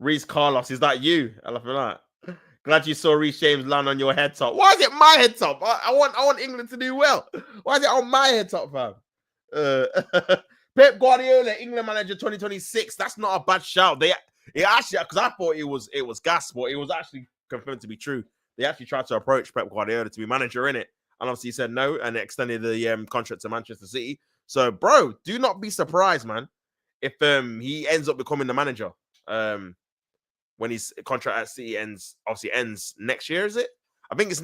Reece Carlos, is that you? I love that. Glad you saw Reece James land on your head top. Why is it my head top? I want England to do well. Why is it on my head top, fam? Pep Guardiola, England manager 2026. That's not a bad shout. It actually, because I thought it was gas, but it was actually confirmed to be true. They actually tried to approach Pep Guardiola to be manager in it, and obviously he said no, and extended the contract to Manchester City. So, bro, do not be surprised, man, if he ends up becoming the manager. When his contract at City ends next year, is it? I think he's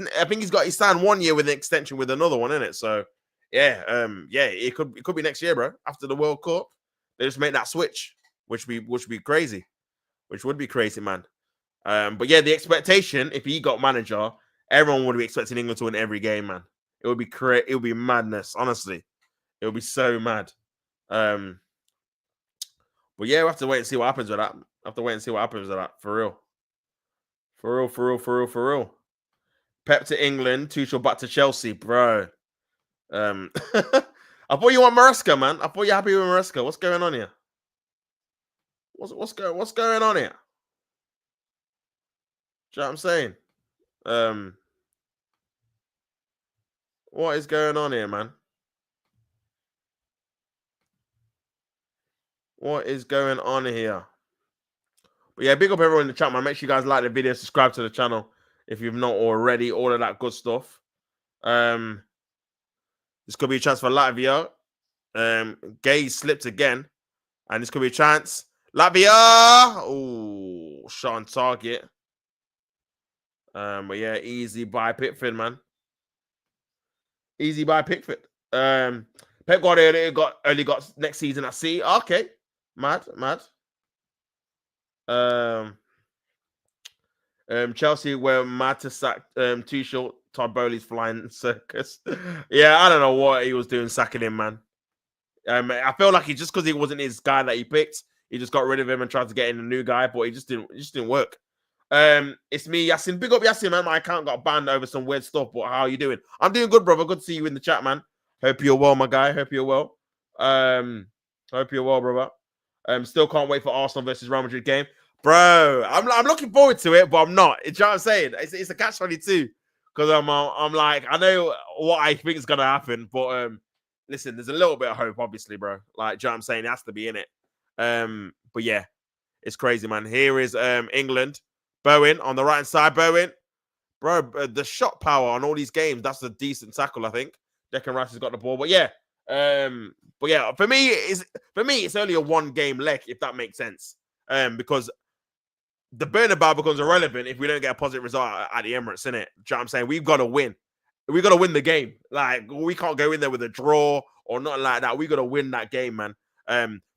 signed 1 year with an extension with another one in it. So yeah, it could be next year, bro. After the World Cup, they just make that switch, which would be crazy, man. But yeah, the expectation if he got manager, everyone would be expecting England to win every game, man. It would be it would be madness, honestly. It would be so mad. But yeah, we'll have to wait and see what happens with that. For real. Pep to England, Tuchel back to Chelsea, bro. I thought you want Maresca, man. I thought you're happy with Maresca. What's going on here? What's going on here? Do you know what I'm saying? What is going on here, man? What is going on here? But yeah, big up everyone in the chat, man. Make sure you guys like the video, subscribe to the channel if you've not already. All of that good stuff. This could be a chance for Latvia. Gay slipped again, and this could be a chance. Latvia! Oh, shot on target. But yeah, easy by Pickford, man. Easy by Pickford. Pep Guardiola only got next season at City. Okay, mad. Chelsea were mad to sack Tuchel. Todd Bowley's flying circus. Yeah, I don't know what he was doing sacking him, man. I feel like just because he wasn't his guy that he picked, he just got rid of him and tried to get in a new guy, but it just didn't work. It's me, Yasin. Big up Yasin, man. My account got banned over some weird stuff, but how are you doing? I'm doing good, brother. Good to see you in the chat, man. Hope you're well, my guy. Hope you're well. Hope you're well, brother. Still can't wait for Arsenal versus Real Madrid game. Bro, I'm looking forward to it, but I'm not. You know what I'm saying? It's a catch-22. Because I'm like, I know what I think is gonna happen, but listen, there's a little bit of hope, obviously, bro. Like, do you know what I'm saying? It has to be in it. But yeah, it's crazy, man. Here is England. Bowen on the right side. Bowen, bro, the shot power on all these games, that's a decent tackle, I think. Declan Rice has got the ball. But yeah, for me, it's only a one game leg, if that makes sense. Because the Bernabeu becomes irrelevant if we don't get a positive result at the Emirates, innit? Do you know what I'm saying? We've got to win. We've got to win the game. Like, we can't go in there with a draw or nothing like that. We got to win that game, man.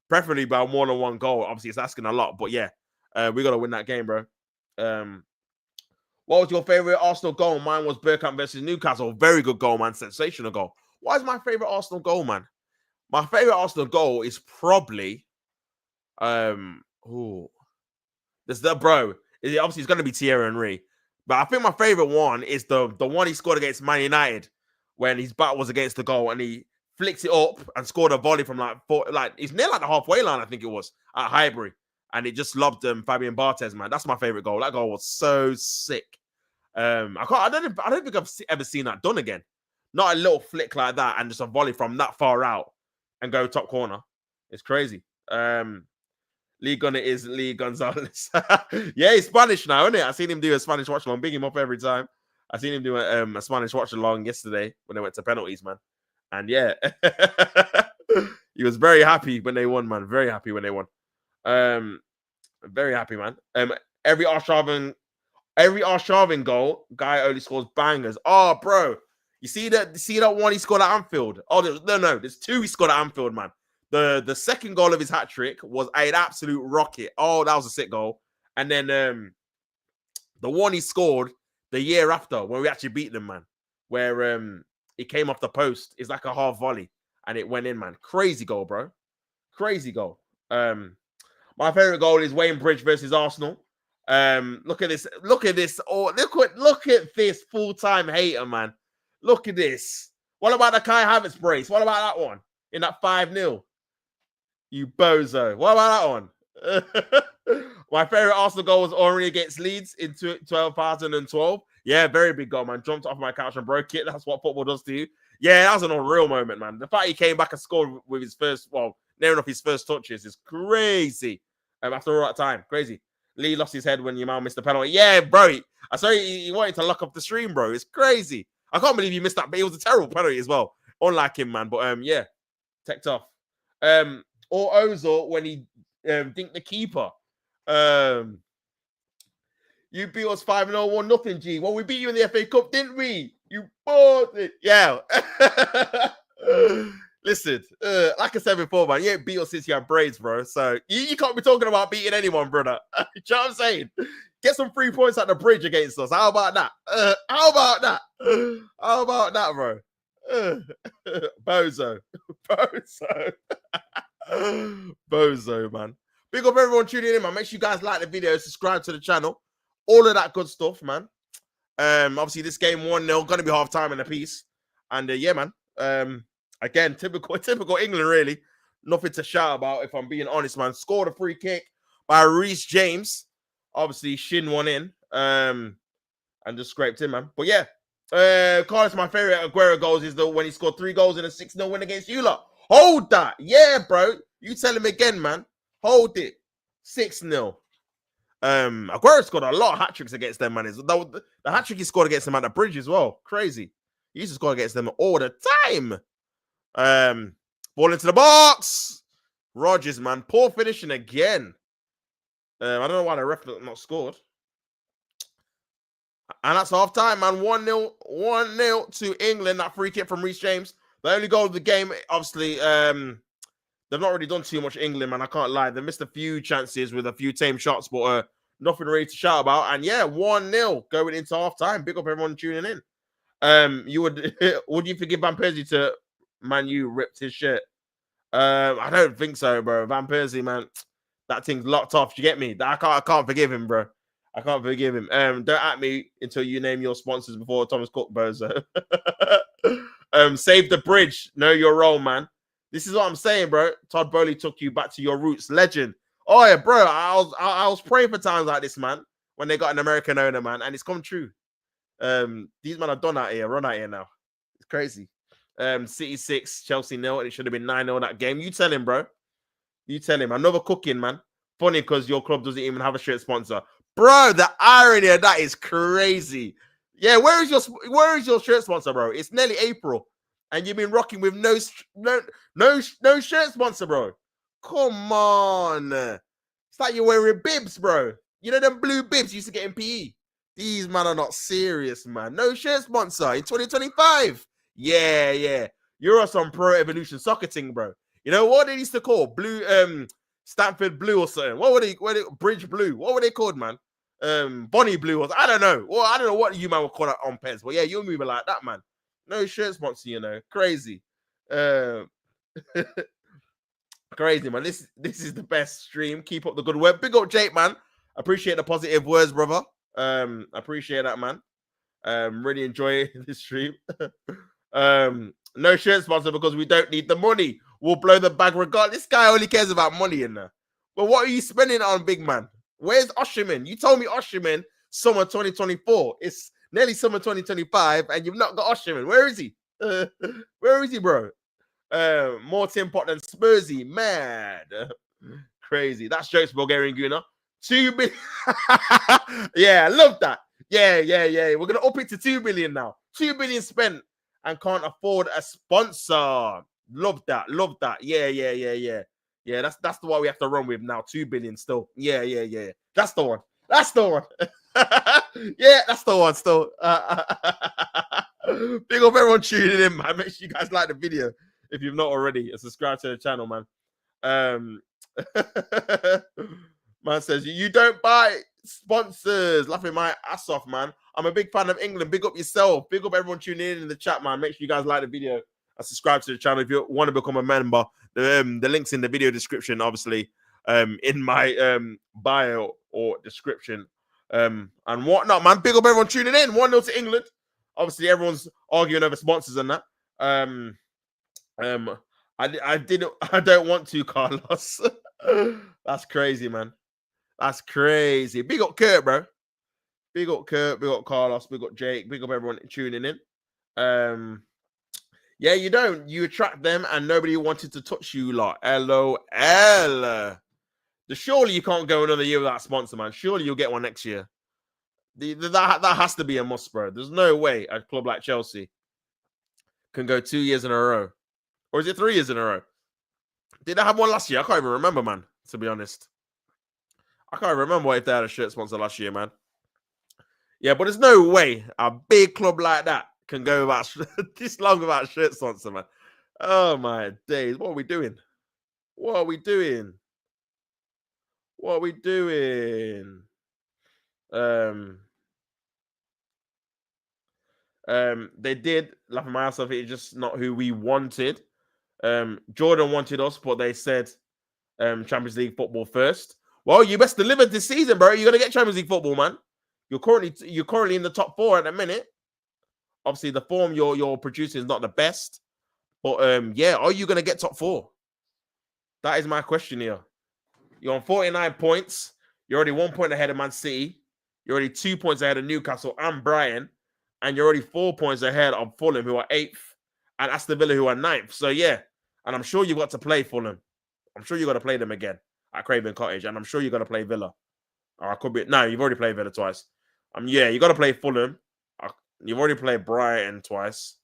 Preferably by more than one goal. Obviously, it's asking a lot, but yeah, we got to win that game, bro. What was your favorite Arsenal goal? Mine was Bergkamp versus Newcastle. Very good goal, man. Sensational goal. Why is my favorite Arsenal goal, man? My favorite Arsenal goal is probably this the bro. Obviously, it's going to be Thierry Henry, but I think my favorite one is the one he scored against Man United when his back was against the goal and he flicked it up and scored a volley from he's near like the halfway line, I think it was at Highbury, and it just lobbed Fabian Barthez, man. That's my favorite goal. That goal was so sick. I don't think I've ever seen that done again. Not a little flick like that and just a volley from that far out and go top corner. It's crazy. Lee Gunner is Lee Gonzalez. Yeah, he's Spanish now, isn't it? I seen him do a Spanish watch along. Big him up every time. I seen him do a Spanish watch along yesterday when they went to penalties, man. And yeah, he was very happy when they won, man. Very happy when they won. Very happy, man. Every Arshavin goal, guy only scores bangers. Oh, bro, you see that one he scored at Anfield? Oh, no, there's two he scored at Anfield, man. The second goal of his hat trick was an absolute rocket. Oh, that was a sick goal. And then the one he scored the year after when we actually beat them, man, where it came off the post. It's like a half volley and it went in, man. Crazy goal, bro. Crazy goal. My favorite goal is Wayne Bridge versus Arsenal. Look at this. Look at this. Oh, look at this full-time hater, man. Look at this. What about the Kai Havertz brace? What about that one in that 5-0? You bozo. What about that one? My favorite Arsenal goal was Henry against Leeds in 2012. Yeah, very big goal, man. Jumped off my couch and broke it. That's what football does to you. Yeah, that was an unreal moment, man. The fact he came back and scored with his first, near enough his first touches is crazy. After all that time, crazy. Lee lost his head when your man missed the penalty. Yeah, bro. I saw he wanted to lock up the stream, bro. It's crazy. I can't believe he missed that, but it was a terrible penalty as well. Unlike him, man. But yeah, teched off. Or Ozil when he dinked the keeper. You beat us 5-0, 1-0, G. Well, we beat you in the FA Cup, didn't we? You bought it. Yeah. Listen, like I said before, man, you ain't beat us since you had braids, bro. So you can't be talking about beating anyone, brother. You know what I'm saying? Get some 3 points at the bridge against us. How about that? How about that? How about that, bro? Bozo. Bozo, man. Big up everyone tuning in, man. Make sure you guys like the video, subscribe to the channel. All of that good stuff, man. Obviously, this game 1-0, gonna be half time in a piece. And yeah, man. Again, typical England, really. Nothing to shout about, if I'm being honest, man. Scored a free kick by Reece James. Obviously, shin one in. And just scraped in, man. But yeah. Carlos, my favorite Aguero goals is when he scored 3 goals in a 6-0 win against you lot. Hold that. Yeah, bro. You tell him again, man. Hold it. 6-0. Aguero scored a lot of hat-tricks against them, man. The hat-trick he scored against them at the bridge as well. Crazy. He used to score against them all the time. Ball into the box. Rodgers, man. Poor finishing again. I don't know why the ref not scored. And that's half time, man. 1-0 to England. That free kick from Reece James. The only goal of the game, obviously, they've not really done too much, England, man. I can't lie. They missed a few chances with a few tame shots, but nothing really to shout about. And yeah, 1-0 going into half time. Big up everyone tuning in. Would you forgive Van Persie to Man U ripped his shirt? I don't think so, bro. Van Persie, man, that thing's locked off. You get me? I can't forgive him, bro. I can't forgive him. Don't at me until you name your sponsors before Thomas Cook, bozo. Save the bridge. Know your role, man. This is what I'm saying, bro. Todd Bowley took you back to your roots. Legend. Oh, yeah, bro. I was praying for times like this, man, when they got an American owner, man, and it's come true. These men are done out here, run out here now. It's crazy. City 6, Chelsea 0, and it should have been 9-0 that game. You tell him, bro. You tell him. Another cooking, man. Funny because your club doesn't even have a shirt sponsor. Bro, the irony of that is crazy. Yeah, where is your shirt sponsor, bro? It's nearly April, and you've been rocking with no shirt sponsor, bro. Come on. It's like you're wearing bibs, bro. You know them blue bibs you used to get in PE? These man are not serious, man. No shirt sponsor in 2025. Yeah. You're on some Pro Evolution Soccer thing, bro. You know what they used to call blue, Stanford Blue or something? What were they? Bridge Blue? What were they called, man? Bonnie Blue or I don't know. Well, I don't know what you man would call it on pens, but yeah, you're moving like that, man. No shirt sponsor, you know, crazy. Crazy, man. This is the best stream. Keep up the good work. Big up, Jake, man. Appreciate the positive words, brother. Appreciate that, man. Really enjoy this stream. No shirt sponsor because we don't need the money. We'll blow the bag regardless. This guy only cares about money in there. But what are you spending it on, big man? Where's Osherman? You told me Osherman summer 2024. It's nearly summer 2025, and you've not got Osherman. Where is he? Where is he, bro? More Tim Pot than Spursy. Mad. Crazy. That's jokes, Bulgarian Gooner. 2 billion. Yeah, I love that. Yeah. We're going to up it to 2 billion now. 2 billion spent and can't afford a sponsor. Love that. Yeah. Yeah, that's the one we have to run with now. 2 billion still. Yeah. That's the one. Yeah, that's the one still. Big up everyone tuning in, man. Make sure you guys like the video if you've not already, and subscribe to the channel, man. Man says, you don't buy sponsors. Laughing my ass off, man. I'm a big fan of England. Big up yourself. Big up everyone tuning in the chat, man. Make sure you guys like the video and subscribe to the channel if you want to become a member. The link's in the video description, obviously, in my bio or description, and whatnot, man. Big up everyone tuning in. 1-0 to England. Obviously, everyone's arguing over sponsors and that. I don't want to, Carlos. That's crazy, man. That's crazy. Big up Kurt, bro. Big up Kurt. Big up Carlos. Big up Jake. Big up everyone tuning in. Yeah, you don't. You attract them, and nobody wanted to touch you, lot. LOL. Surely you can't go another year without a sponsor, man. Surely you'll get one next year. That has to be a must, bro. There's no way a club like Chelsea can go 2 years in a row. Or is it 3 years in a row? Did I have one last year? I can't even remember, man, to be honest. I can't remember if they had a shirt sponsor last year, man. Yeah, but there's no way a big club like that can go about this long without a shirt sponsor, man. Oh, my days. What are we doing? They did, laughing my ass off, it's just not who we wanted. Jordan wanted us, but they said Champions League football first. Well, you best deliver this season, bro. You're gonna get Champions League football, man. You're currently in the top 4 at the minute. Obviously, the form you're producing is not the best, but yeah, are you gonna get top 4? That is my question here. You're on 49 points. You're already 1 point ahead of Man City. You're already 2 points ahead of Newcastle and Brighton, and you're already 4 points ahead of Fulham, who are 8th, and Aston Villa, who are 9th. So yeah, and I'm sure you've got to play Fulham. I'm sure you got to play them again at Craven Cottage, and I'm sure you got to play Villa. Or I could be you've already played Villa twice. Yeah, you got to play Fulham. You've already played Brighton twice,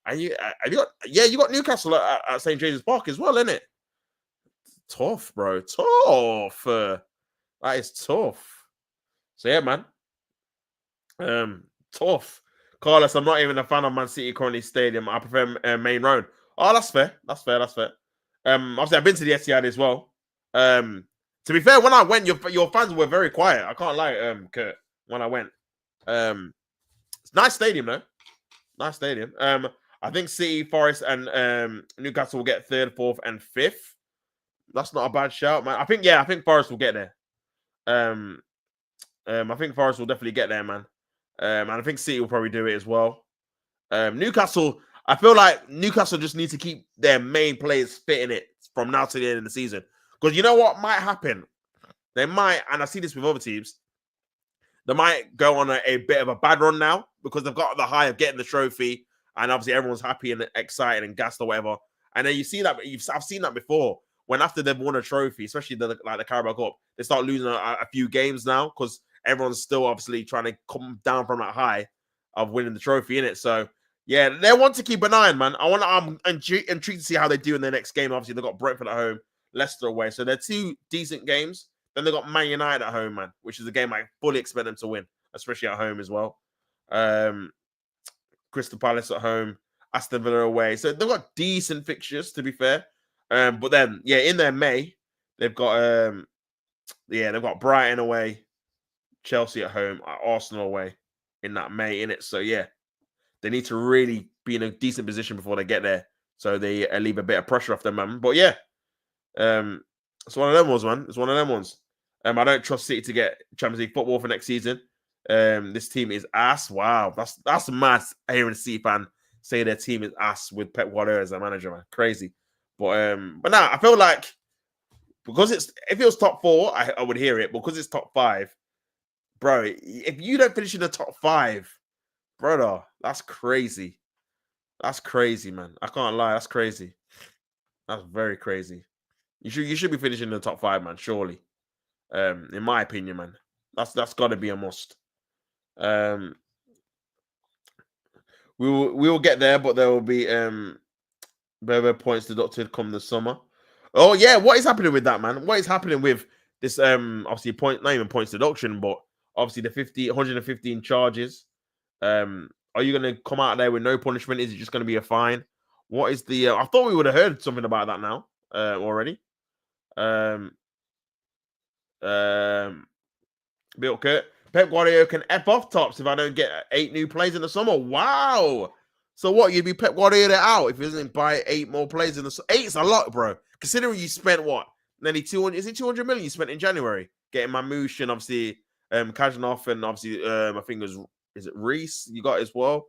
and you got Newcastle at St James's Park as well, isn't it? Tough, bro. Tough. That is tough. So yeah, man. Tough. Carlos, I'm not even a fan of Man City currently stadium. I prefer Main Road. Oh, that's fair. Obviously, I've been to the Etihad as well. To be fair, when I went, your fans were very quiet. I can't lie, Kurt. When I went, it's a nice stadium, though. Nice stadium. I think City, Forest, and Newcastle will get 3rd, 4th, and 5th. That's not a bad shout, man. I think Forest will get there. I think Forest will definitely get there, man. And I think City will probably do it as well. Newcastle, I feel like Newcastle just need to keep their main players fit in it from now to the end of the season. Because you know what might happen? They might, and I see this with other teams, they might go on a bit of a bad run now because they've got the high of getting the trophy, and obviously everyone's happy and excited and gassed or whatever. And then you see that I've seen that before when after they've won a trophy, especially the Carabao Cup, they start losing a few games now because everyone's still obviously trying to come down from that high of winning the trophy in it. So yeah, they want to keep an eye on, man. I'm intrigued to see how they do in their next game. Obviously, they've got Brentford at home, Leicester away, so they're two decent games. Then they got Man United at home, man, which is a game I fully expect them to win, especially at home as well. Crystal Palace at home, Aston Villa away. So they've got decent fixtures, to be fair. But then, yeah, in their May, they've got they've got Brighton away, Chelsea at home, Arsenal away in that May, innit? So yeah, they need to really be in a decent position before they get there. So they leave a bit of pressure off them, man. But yeah, it's one of them ones, man. It's one of them ones. I don't trust City to get Champions League football for next season. This team is ass. Wow, that's mad. Hearing a City fan say their team is ass with Pep Guardiola as a manager, man. Crazy. But now I feel like because if it was top 4, I would hear it. Because it's top 5, bro. If you don't finish in the top 5, brother, that's crazy. That's crazy, man. I can't lie. That's crazy. That's very crazy. You should be finishing in the top 5, man. Surely. In my opinion, man. That's got to be a must. We will get there, but there will be better points deducted come the summer. Oh yeah, what is happening with that, man? What is happening with this? Obviously not even points deduction, but obviously the 115 charges. Are you going to come out there with no punishment? Is it just going to be a fine? What is the? I thought we would have heard something about that now already. Bill Kurt. Pep Guardiola can F off tops if I don't get 8 new players in the summer. Wow. So what? You'd be Pep Guardiola out if he doesn't buy 8 more players in the summer. 8's a lot, bro. Considering you spent what? Nearly 200. Is it 200 million you spent in January? Getting Mamouche and obviously Kajanoff and obviously I think is it Reese you got as well?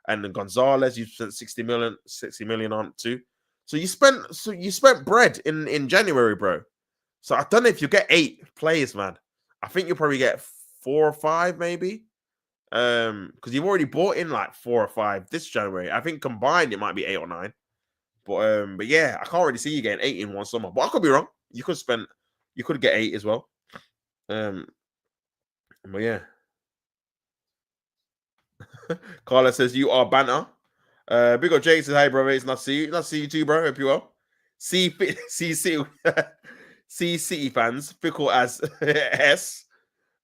And then Gonzalez, you spent 60 million on too. So you spent bread in January, bro. So I don't know if you get 8 players, man. I think you'll probably get 4 or 5, maybe. Because you've already bought in like 4 or 5 this January. I think combined it might be 8 or 9. But yeah, I can't really see you getting 8 in one summer. But I could be wrong. You could get 8 as well. But yeah. Carla says you are banter. Big up Jake says, hey brother, it's not see you. Not see you too, bro. Hope you well. See City fans, fickle as S.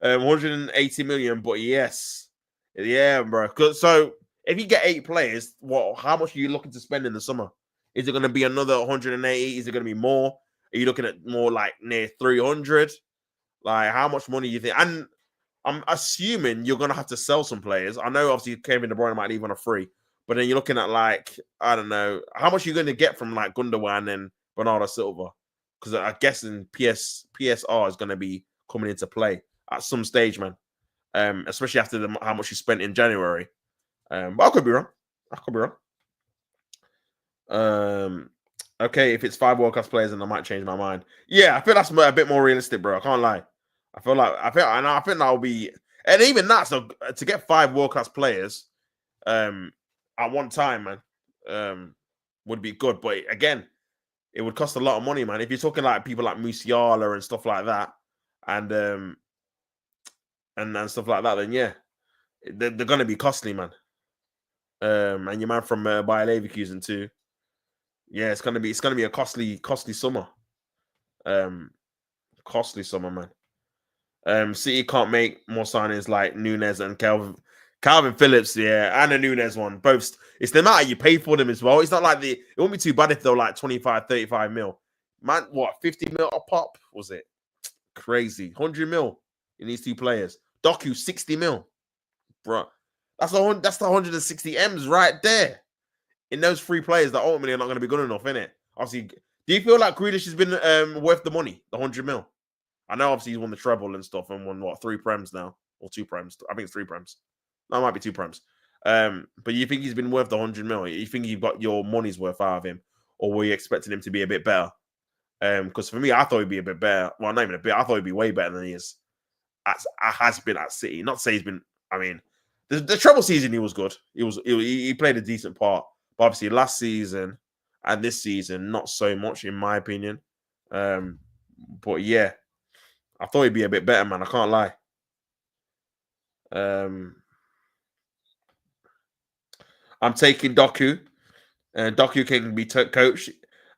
180 million, but yes. Yeah, bro. So if you get 8 players, how much are you looking to spend in the summer? Is it going to be another 180? Is it going to be more? Are you looking at more like near 300? Like, how much money do you think? And I'm assuming you're going to have to sell some players. I know, obviously, Kevin De Bruyne might leave on a free, but then you're looking at, like, I don't know, how much are you going to get from, like, Gundogan and Bernardo Silva? Because I guess in PSR is going to be coming into play at some stage, man. Especially after how much you spent in January. But I could be wrong. Okay, if it's 5 World Cup players, then I might change my mind. Yeah, I feel that's a bit more realistic, bro. I can't lie. I think that'll be, and even that. So to get 5 World Cup players, at one time, man, would be good. But again, it would cost a lot of money, man. If you're talking like people like Musiala and stuff like that, and stuff like that, then yeah, they're gonna be costly, man. And your man from Bayer Leverkusen too. Yeah, it's gonna be a costly summer. Costly summer, man. City can't make more signings like Nunes and Calvin Phillips, yeah, and the Nunes one. Both, it's the amount you pay for them as well. It's not like it won't be too bad if they're like 25, 35 mil. Man, what, 50 mil a pop? Was it? Crazy. 100 mil in these 2 players. Doku, 60 mil. Bro. That's the 160 M's right there. In those 3 players that ultimately are not going to be good enough, innit? Obviously, do you feel like Grealish has been worth the money, the 100 mil? I know obviously he's won the treble and stuff and won 3 prems now, or 2 prems. I think it's 3 prems. That might be 2 prems. But you think he's been worth the 100 mil? You think you've got your money's worth out of him, or were you expecting him to be a bit better? Because for me, I thought he'd be a bit better. Well, not even a bit. I thought he'd be way better than he is. Has been at City. Not to say he's been. I mean, the treble season he was good. He played a decent part. But obviously, last season and this season, not so much in my opinion. But yeah, I thought he'd be a bit better, man. I can't lie. I'm taking Doku, and Doku can be coached,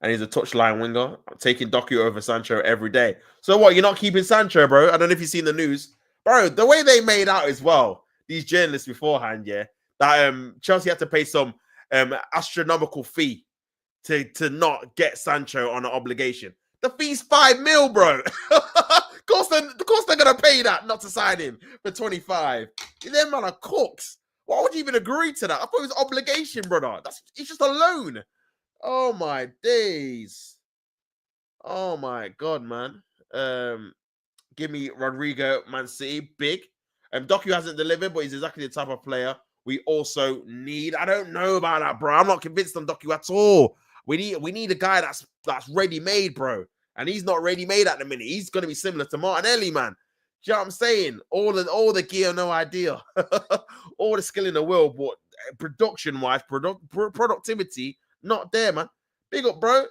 and he's a touchline winger. I'm taking Doku over Sancho every day. So what? You're not keeping Sancho, bro? I don't know if you've seen the news, bro. The way they made out as well, these journalists beforehand, yeah, that Chelsea had to pay some astronomical fee to not get Sancho on an obligation. The fee's 5 mil, bro. of course they're gonna pay that not to sign him for 25. Them man are cooks. Why would you even agree to that? I thought it was obligation, brother. It's just a loan. Oh my days. Oh my god, man. Give me Rodrigo, Man City, big. Doku hasn't delivered, but he's exactly the type of player we also need. I don't know about that, bro. I'm not convinced on Doku at all. We need a guy that's ready-made, bro. And he's not ready-made at the minute. He's going to be similar to Martinelli, man. Do you know what I'm saying? All the gear, no idea. All the skill in the world, but production-wise, productivity, not there, man. Big up, bro.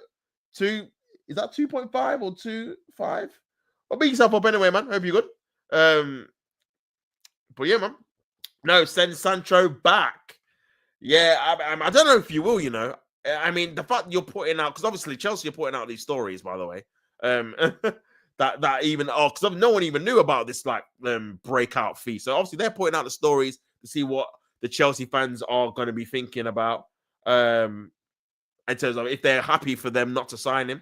Is that 2.5 or 2.5? Well, beat yourself up anyway, man. Hope you're good. But yeah, man. No, send Sancho back. Yeah, I don't know if you will, you know. I mean, the fact you're putting out, because obviously Chelsea are putting out these stories, by the way. That even, because no one even knew about this, like, breakout fee. So obviously they're putting out the stories to see what the Chelsea fans are going to be thinking about in terms of if they're happy for them not to sign him.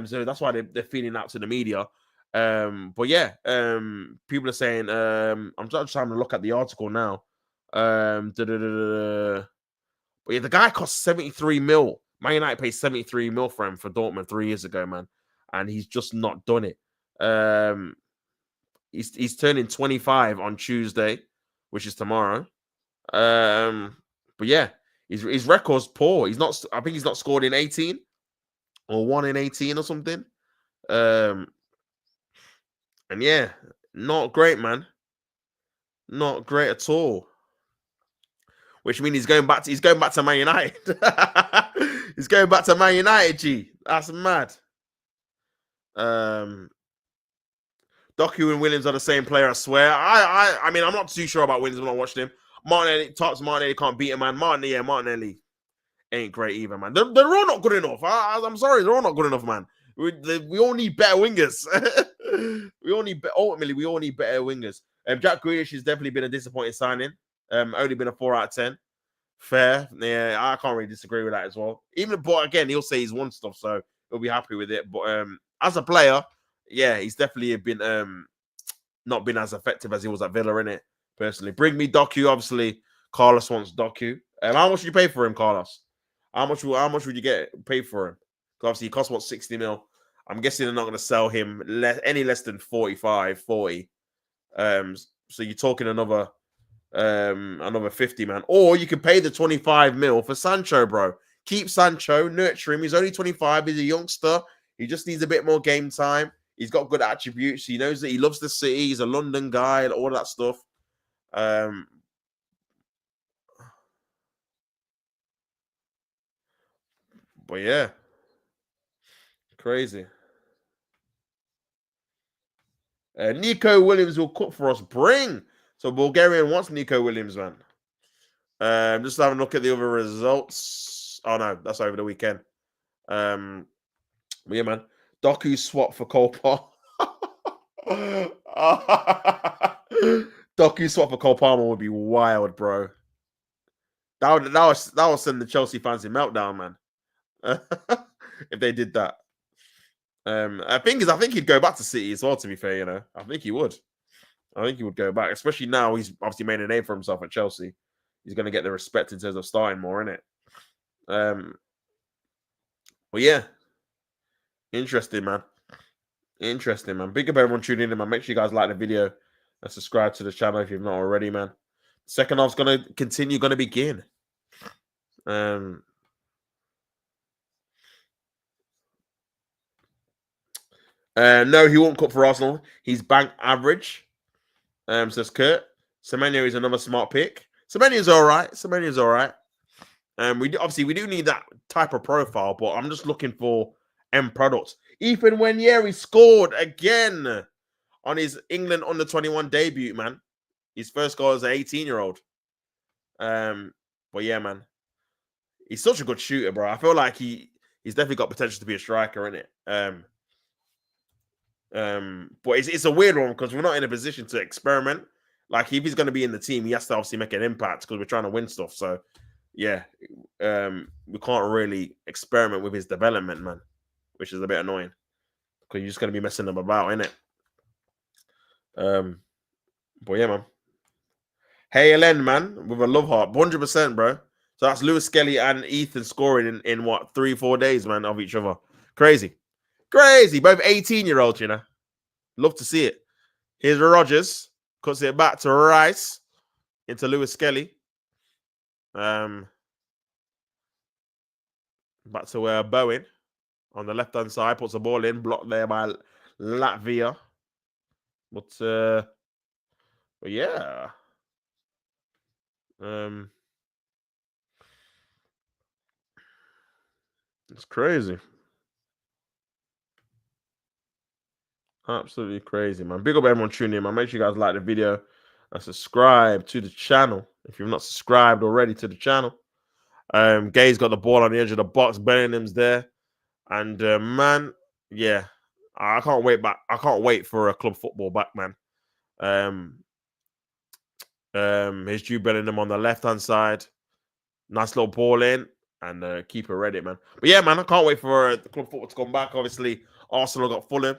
So that's why they're feeding out to the media. But yeah, people are saying, I'm just trying to look at the article now. But yeah, the guy cost 73 mil. Man United paid 73 mil for him for Dortmund 3 years ago, man. And he's just not done it. He's turning 25 on Tuesday, which is tomorrow. But yeah, his record's poor. I think he's not scored in 18 or 1 in 18 or something. And yeah, not great, man. Not great at all. Which means he's going back to Man United. He's going back to Man United, G. That's mad. Doku and Williams are the same player, I swear. I mean, I'm not too sure about Williams. I've not watched him. Martinelli can't beat him, man. Martinelli ain't great either, man. They're all not good enough. I'm sorry, they're all not good enough, man. We all need better wingers. Ultimately, we all need better wingers. Jack Grealish has definitely been a disappointing signing. Only been a 4 out of 10. Fair. Yeah, I can't really disagree with that as well. But again, he'll say he's won stuff, so he'll be happy with it. But as a player, yeah, he's definitely been not been as effective as he was at Villa, innit? Personally. Bring me Doku. Obviously, Carlos wants Doku. How much would you pay for him, Carlos? How much would you get paid for him? Because obviously he costs what, 60 mil. I'm guessing they're not going to sell him any less than 45, 40. So you're talking another 50, man. Or you could pay the 25 mil for Sancho, bro. Keep Sancho, nurture him. He's only 25. He's a youngster. He just needs a bit more game time. He's got good attributes. He knows that he loves the city. He's a London guy and all that stuff. But yeah, crazy. Nico Williams will cook for us. So Bulgarian wants Nico Williams, man. Just having a look at the other results. Oh no, that's over the weekend. Yeah, man. Doku swap for Cole Palmer. Doku swap for Cole Palmer would be wild, bro. That would send the Chelsea fans in meltdown, man. If they did that. I think he'd go back to City as well, to be fair, you know. I think he would. I think he would go back, especially now he's obviously made a name for himself at Chelsea. He's going to get the respect in terms of starting more, innit? But yeah, interesting, man. Interesting, man. Big up everyone tuning in, man. Make sure you guys like the video and subscribe to the channel if you've not already, man. Second half's going to continue, going to begin. No, he won't cut for Arsenal. He's bank average. Says Kurt. Semenyo is another smart pick. Semenyo's all right. We do need that type of profile, but I'm just looking for end products. Ethan Wenieri scored again on his England under 21 debut, man. His first goal as an 18-year-old. But yeah, man, he's such a good shooter, bro. I feel like he's definitely got potential to be a striker, innit? But it's a weird one because we're not in a position to experiment. Like if he's going to be in the team, he has to obviously make an impact because we're trying to win stuff. So yeah, we can't really experiment with his development, man, which is a bit annoying because you're just going to be messing them about, innit? But yeah, man. Hey, Ellen, man, with a love heart, 100%, bro. So that's Lewis Skelly and Ethan scoring in what 3-4 days, man, of each other. Crazy. Both 18-year-olds, you know. Love to see it. Here's Rodgers. Cuts it back to Rice. Into Lewis Skelly. Back to Bowen. On the left-hand side. Puts the ball in. Blocked there by Latvia. But yeah. It's crazy. Absolutely crazy, man. Big up everyone tuning in, man. Make sure you guys like the video and subscribe to the channel if you've not subscribed already to the channel. Gay's got the ball on the edge of the box. Bellingham's there. And man, yeah. I can't wait back. I can't wait for a club football back, man. Here's Jude Bellingham on the left-hand side. Nice little ball in. And keeper ready, man. But yeah, man, I can't wait for the club football to come back. Obviously, Arsenal got Fulham.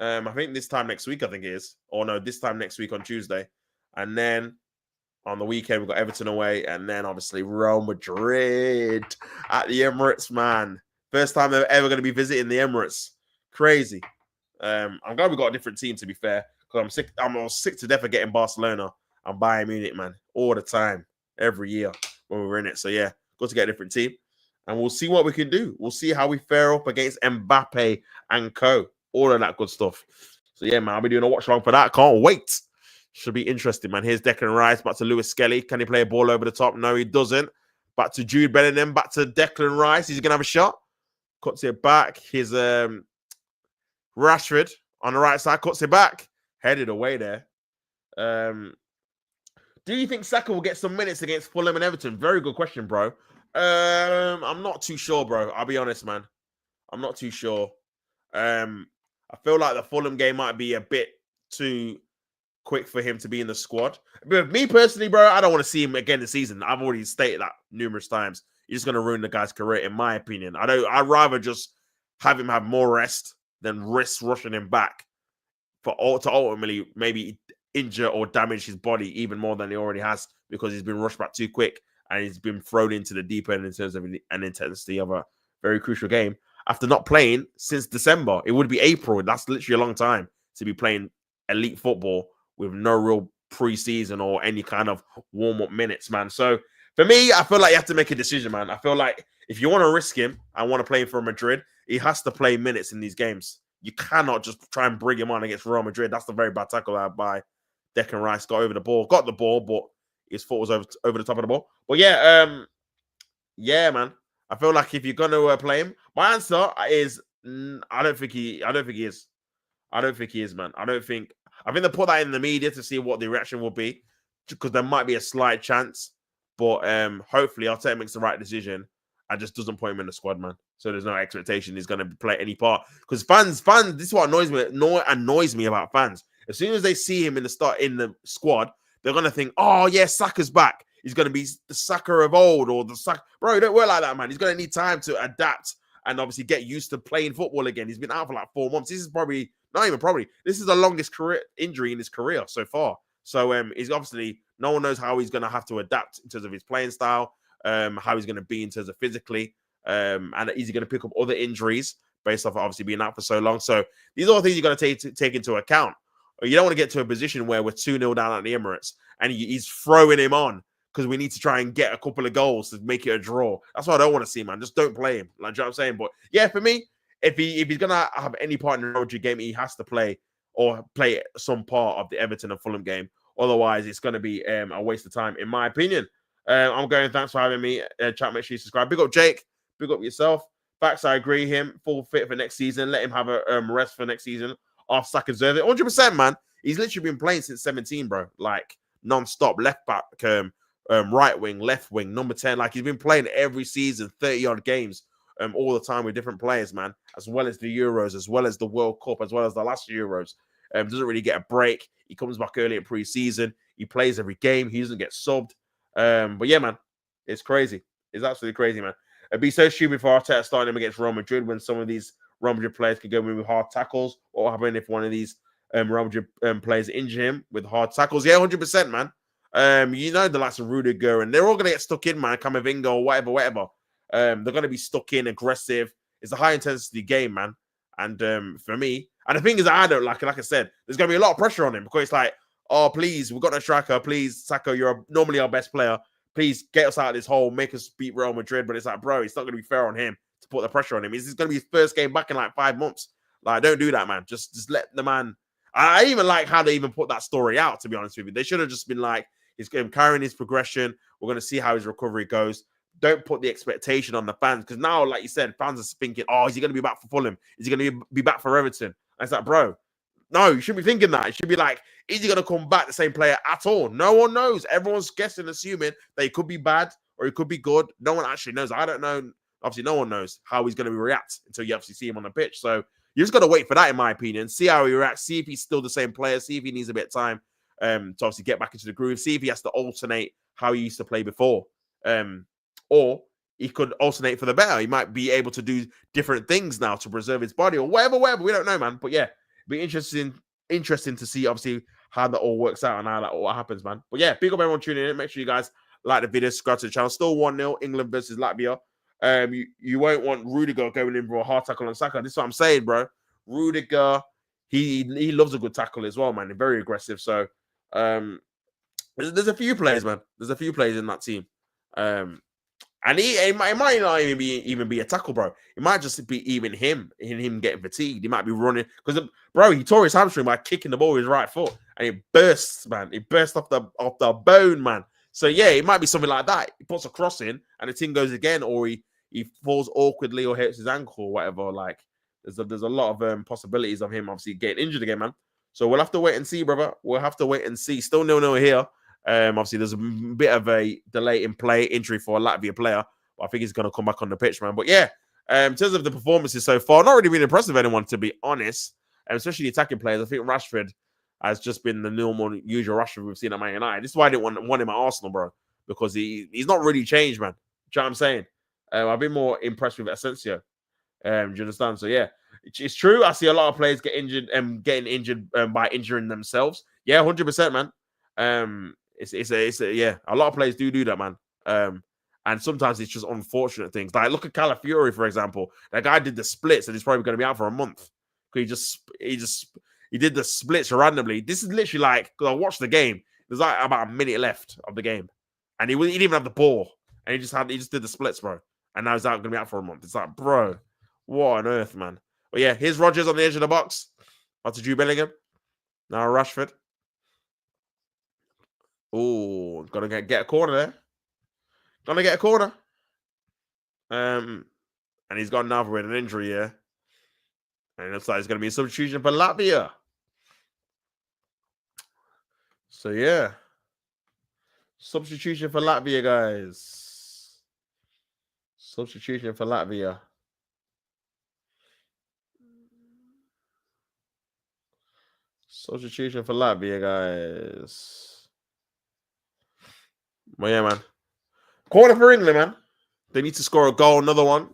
I think this time next week, I think it is. Or no, this time next week on Tuesday. And then on the weekend, we've got Everton away. And then obviously Real Madrid at the Emirates, man. First time they're ever going to be visiting the Emirates. Crazy. I'm glad we got a different team, to be fair. Because I'm sick to death of getting Barcelona and Bayern Munich, man. All the time. Every year when we were in it. So yeah, got to get a different team. And we'll see what we can do. We'll see how we fare up against Mbappe and co. All of that good stuff. So yeah, man, I'll be doing a watch along for that. Can't wait. Should be interesting, man. Here's Declan Rice. Back to Lewis Skelly. Can he play a ball over the top? No, he doesn't. Back to Jude Bellingham. Back to Declan Rice. He's going to have a shot. Cuts it back. Here's Rashford on the right side. Cuts it back. Headed away there. Do you think Saka will get some minutes against Fulham and Everton? Very good question, bro. I'm not too sure, bro. I'll be honest, man. I'm not too sure. I feel like the Fulham game might be a bit too quick for him to be in the squad. But me personally, bro, I don't want to see him again this season. I've already stated that numerous times. You're just going to ruin the guy's career, in my opinion. I'd rather just have him have more rest than risk rushing him back to ultimately maybe injure or damage his body even more than he already has because he's been rushed back too quick and he's been thrown into the deep end in terms of an intensity of a very crucial game. After not playing since December, it would be April. That's literally a long time to be playing elite football with no real preseason or any kind of warm-up minutes, man. So for me, I feel like you have to make a decision, man. I feel like if you want to risk him and want to play him for Madrid, he has to play minutes in these games. You cannot just try and bring him on against Real Madrid. That's the very bad tackle out by Declan Rice. Got the ball, but his foot was over the top of the ball. But yeah, man. I feel like if you're gonna play him, my answer is I don't think he is. I think they put that in the media to see what the reaction will be, because there might be a slight chance. But hopefully Arteta makes the right decision and just doesn't put him in the squad, man. So there's no expectation he's going to play any part. Because fans, this is what annoys me about fans. As soon as they see him in the squad, they're going to think, oh, yeah, Saka's back. He's going to be the Saka of old, or the Saka. Bro, don't work like that, man. He's going to need time to adapt and obviously get used to playing football again. He's been out for like 4 months. This is probably, not even probably, this is the longest career injury in his career so far. So he's obviously, no one knows how he's going to have to adapt in terms of his playing style, how he's going to be in terms of physically, and is he going to pick up other injuries based off of obviously being out for so long. So these are all things you're going to take into account. You don't want to get to a position where we're 2-0 down at the Emirates and he's throwing him on because we need to try and get a couple of goals to make it a draw. That's what I don't want to see, man. Just don't play him. Like, you know what I'm saying? But yeah, for me, if he's gonna have any part in the Real Madrid game, he has to play or play some part of the Everton and Fulham game. Otherwise, it's going to be a waste of time, in my opinion. I'm going. Thanks for having me. Chat, make sure you subscribe. Big up Jake. Big up yourself. Facts, I agree. Him full fit for next season. Let him have a rest for next season. Off Saka deserve it. 100%, man. He's literally been playing since 17, bro. Like non-stop. Left back, right wing, left wing, number 10. Like he's been playing every season, 30-odd games, all the time with different players, man. As well as the Euros, as well as the World Cup, as well as the last Euros. Doesn't really get a break. He comes back early in pre-season. He plays every game. He doesn't get subbed. But yeah, man, it's crazy. It's absolutely crazy, man. It'd be so stupid for Arteta starting him against Real Madrid when some of these Real Madrid players could go in with hard tackles. What will happen if one of these Real Madrid players injure him with hard tackles? Yeah, 100%, man. You know the likes of Rudiger, and they're all going to get stuck in, man. Camavinga or whatever. They're going to be stuck in, aggressive. It's a high-intensity game, man. And for me, and the thing is, I don't like I said, there's going to be a lot of pressure on him because it's like, oh, please, we've got no striker. Please, Saka, you're normally our best player. Please get us out of this hole, make us beat Real Madrid. But it's like, bro, it's not going to be fair on him to put the pressure on him. This is going to be his first game back in like 5 months. Like, don't do that, man. Just let the man. I even like how they even put that story out, to be honest with you. They should have just been like, he's carrying his progression. We're going to see how his recovery goes. Don't put the expectation on the fans. Because now, like you said, fans are thinking, oh, is he going to be back for Fulham? Is he going to be back for Everton? And it's like, bro, no, you shouldn't be thinking that. It should be like, is he going to come back the same player at all? No one knows. Everyone's guessing, assuming that he could be bad or he could be good. No one actually knows. I don't know. Obviously, no one knows how he's going to react until you actually see him on the pitch. So you just got to wait for that, in my opinion. See how he reacts. See if he's still the same player. See if he needs a bit of time to obviously get back into the groove. See if he has to alternate how he used to play before. Or he could alternate for the better. He might be able to do different things now to preserve his body or whatever. We don't know, man. But yeah, be interesting to see, obviously, how that all works out and how that all happens, man. But yeah, big up everyone tuning in. Make sure you guys like the video, subscribe to the channel. Still 1-0, England versus Latvia. You won't want Rudiger going in for a hard tackle on Saka. This is what I'm saying, bro. Rudiger, he loves a good tackle as well, man. They're very aggressive. So there's a few players, man. There's a few players in that team. And it might not even be a tackle, bro. It might just be even him getting fatigued. He might be running because, bro, he tore his hamstring by kicking the ball with his right foot, and it bursts, man. It burst off the bone, man. So yeah, it might be something like that. He puts a cross in, and the thing goes again, or he falls awkwardly or hits his ankle or whatever. Like there's a lot of possibilities of him obviously getting injured again, man. So we'll have to wait and see, brother. We'll have to wait and see. Still 0-0 here. Obviously, there's a bit of a delay in play, injury for a Latvia player. But I think he's going to come back on the pitch, man. But yeah, in terms of the performances so far, not really been impressed with anyone, to be honest. Especially the attacking players. I think Rashford has just been the normal, usual Rashford we've seen at Man United. This is why I didn't want him at Arsenal, bro. Because he's not really changed, man. Do you know what I'm saying? I've been more impressed with Asensio. Do you understand? So yeah, it's true. I see a lot of players getting injured by injuring themselves. Yeah, 100%, man. It's a lot of players do that, man. And sometimes it's just unfortunate things. Like look at Calafiori, for example. That guy did the splits and he's probably going to be out for a month. He did the splits randomly. This is literally like, because I watched the game, there's like about a minute left of the game. And he didn't even have the ball. And he just did the splits, bro. And now he's going to be out for a month. It's like, bro, what on earth, man? But yeah, here's Rodgers on the edge of the box. Out to Jude Bellingham. Now Rashford. Oh, gonna get a corner there. Gonna get a corner. And he's gone now with an injury here. And it looks like it's gonna be a substitution for Latvia. So yeah. Substitution for Latvia, guys. Substitution for Latvia. Substitution for Latvia, guys. Well, yeah, man. Corner for England, man. They need to score a goal, another one.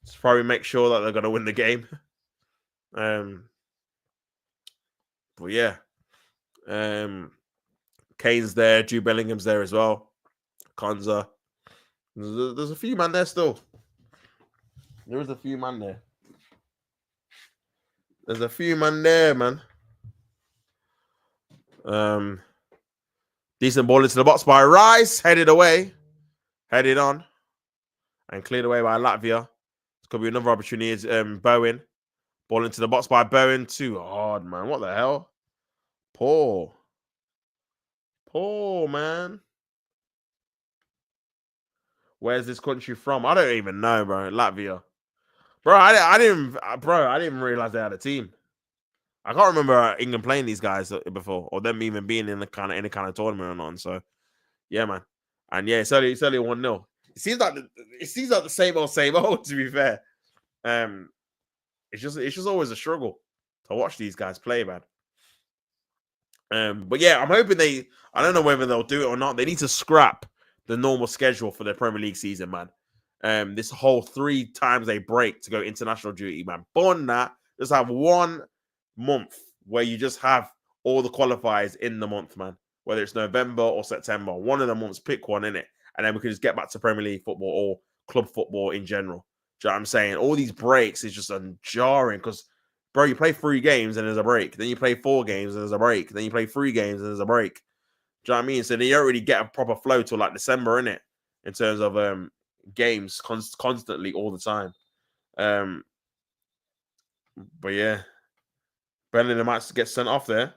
To probably make sure that they're going to win the game. But yeah. Kane's there. Jude Bellingham's there as well. Konza. There's a few man there still. There is a few man there. There's a few man there, man. Decent ball into the box by Rice. Headed away. Headed on. And cleared away by Latvia. This could be another opportunity. It's Bowen. Ball into the box by Bowen. Too hard, man. What the hell? Poor, man. Where's this country from? I don't even know, bro. Latvia. Bro, I didn't realize they had a team. I can't remember England playing these guys before, or them even being in the kind of tournament or not. So, yeah, man. And yeah, it's only 1-0. It seems like the same old. To be fair, it's just always a struggle to watch these guys play, man. But yeah, I'm hoping I don't know whether they'll do it or not. They need to scrap the normal schedule for their Premier League season, man. This whole 3 times they break to go international duty, man. Bond that, just have 1 month where you just have all the qualifiers in the month, man. Whether it's November or September, one of the months, pick one in it, and then we can just get back to Premier League football or club football in general. Do you know what I'm saying? All these breaks is just jarring because, bro, you play 3 games and there's a break. Then you play 4 games and there's a break. Then you play 3 games and there's a break. Do you know what I mean? So then you don't really get a proper flow till like December, innit? In terms of games constantly all the time. But yeah, Bellingham might get sent off there.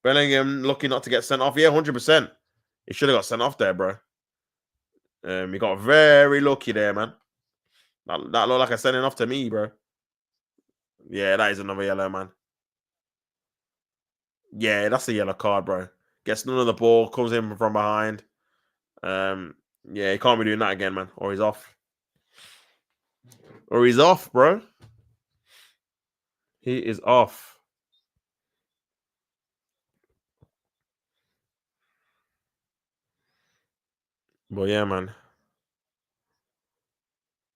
Bellingham lucky not to get sent off. Yeah, 100%. He should have got sent off there, bro. He got very lucky there, man. That looked like a sending off to me, bro. Yeah, that is another yellow, man. Yeah, that's a yellow card, bro. Gets none of the ball, comes in from behind. Yeah, he can't be doing that again, man. Or he's off. Bro. He is off. But yeah, man.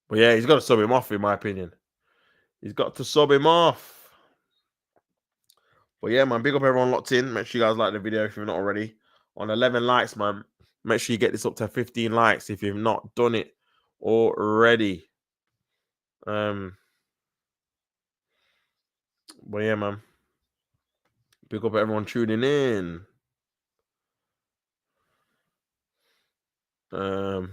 But yeah, he's got to sub him off, in my opinion. He's got to sub him off. But yeah, man, big up everyone locked in. Make sure you guys like the video if you're not already. On 11 likes, man. Make sure you get this up to 15 likes if you've not done it already. But yeah, man. Big up everyone tuning in. But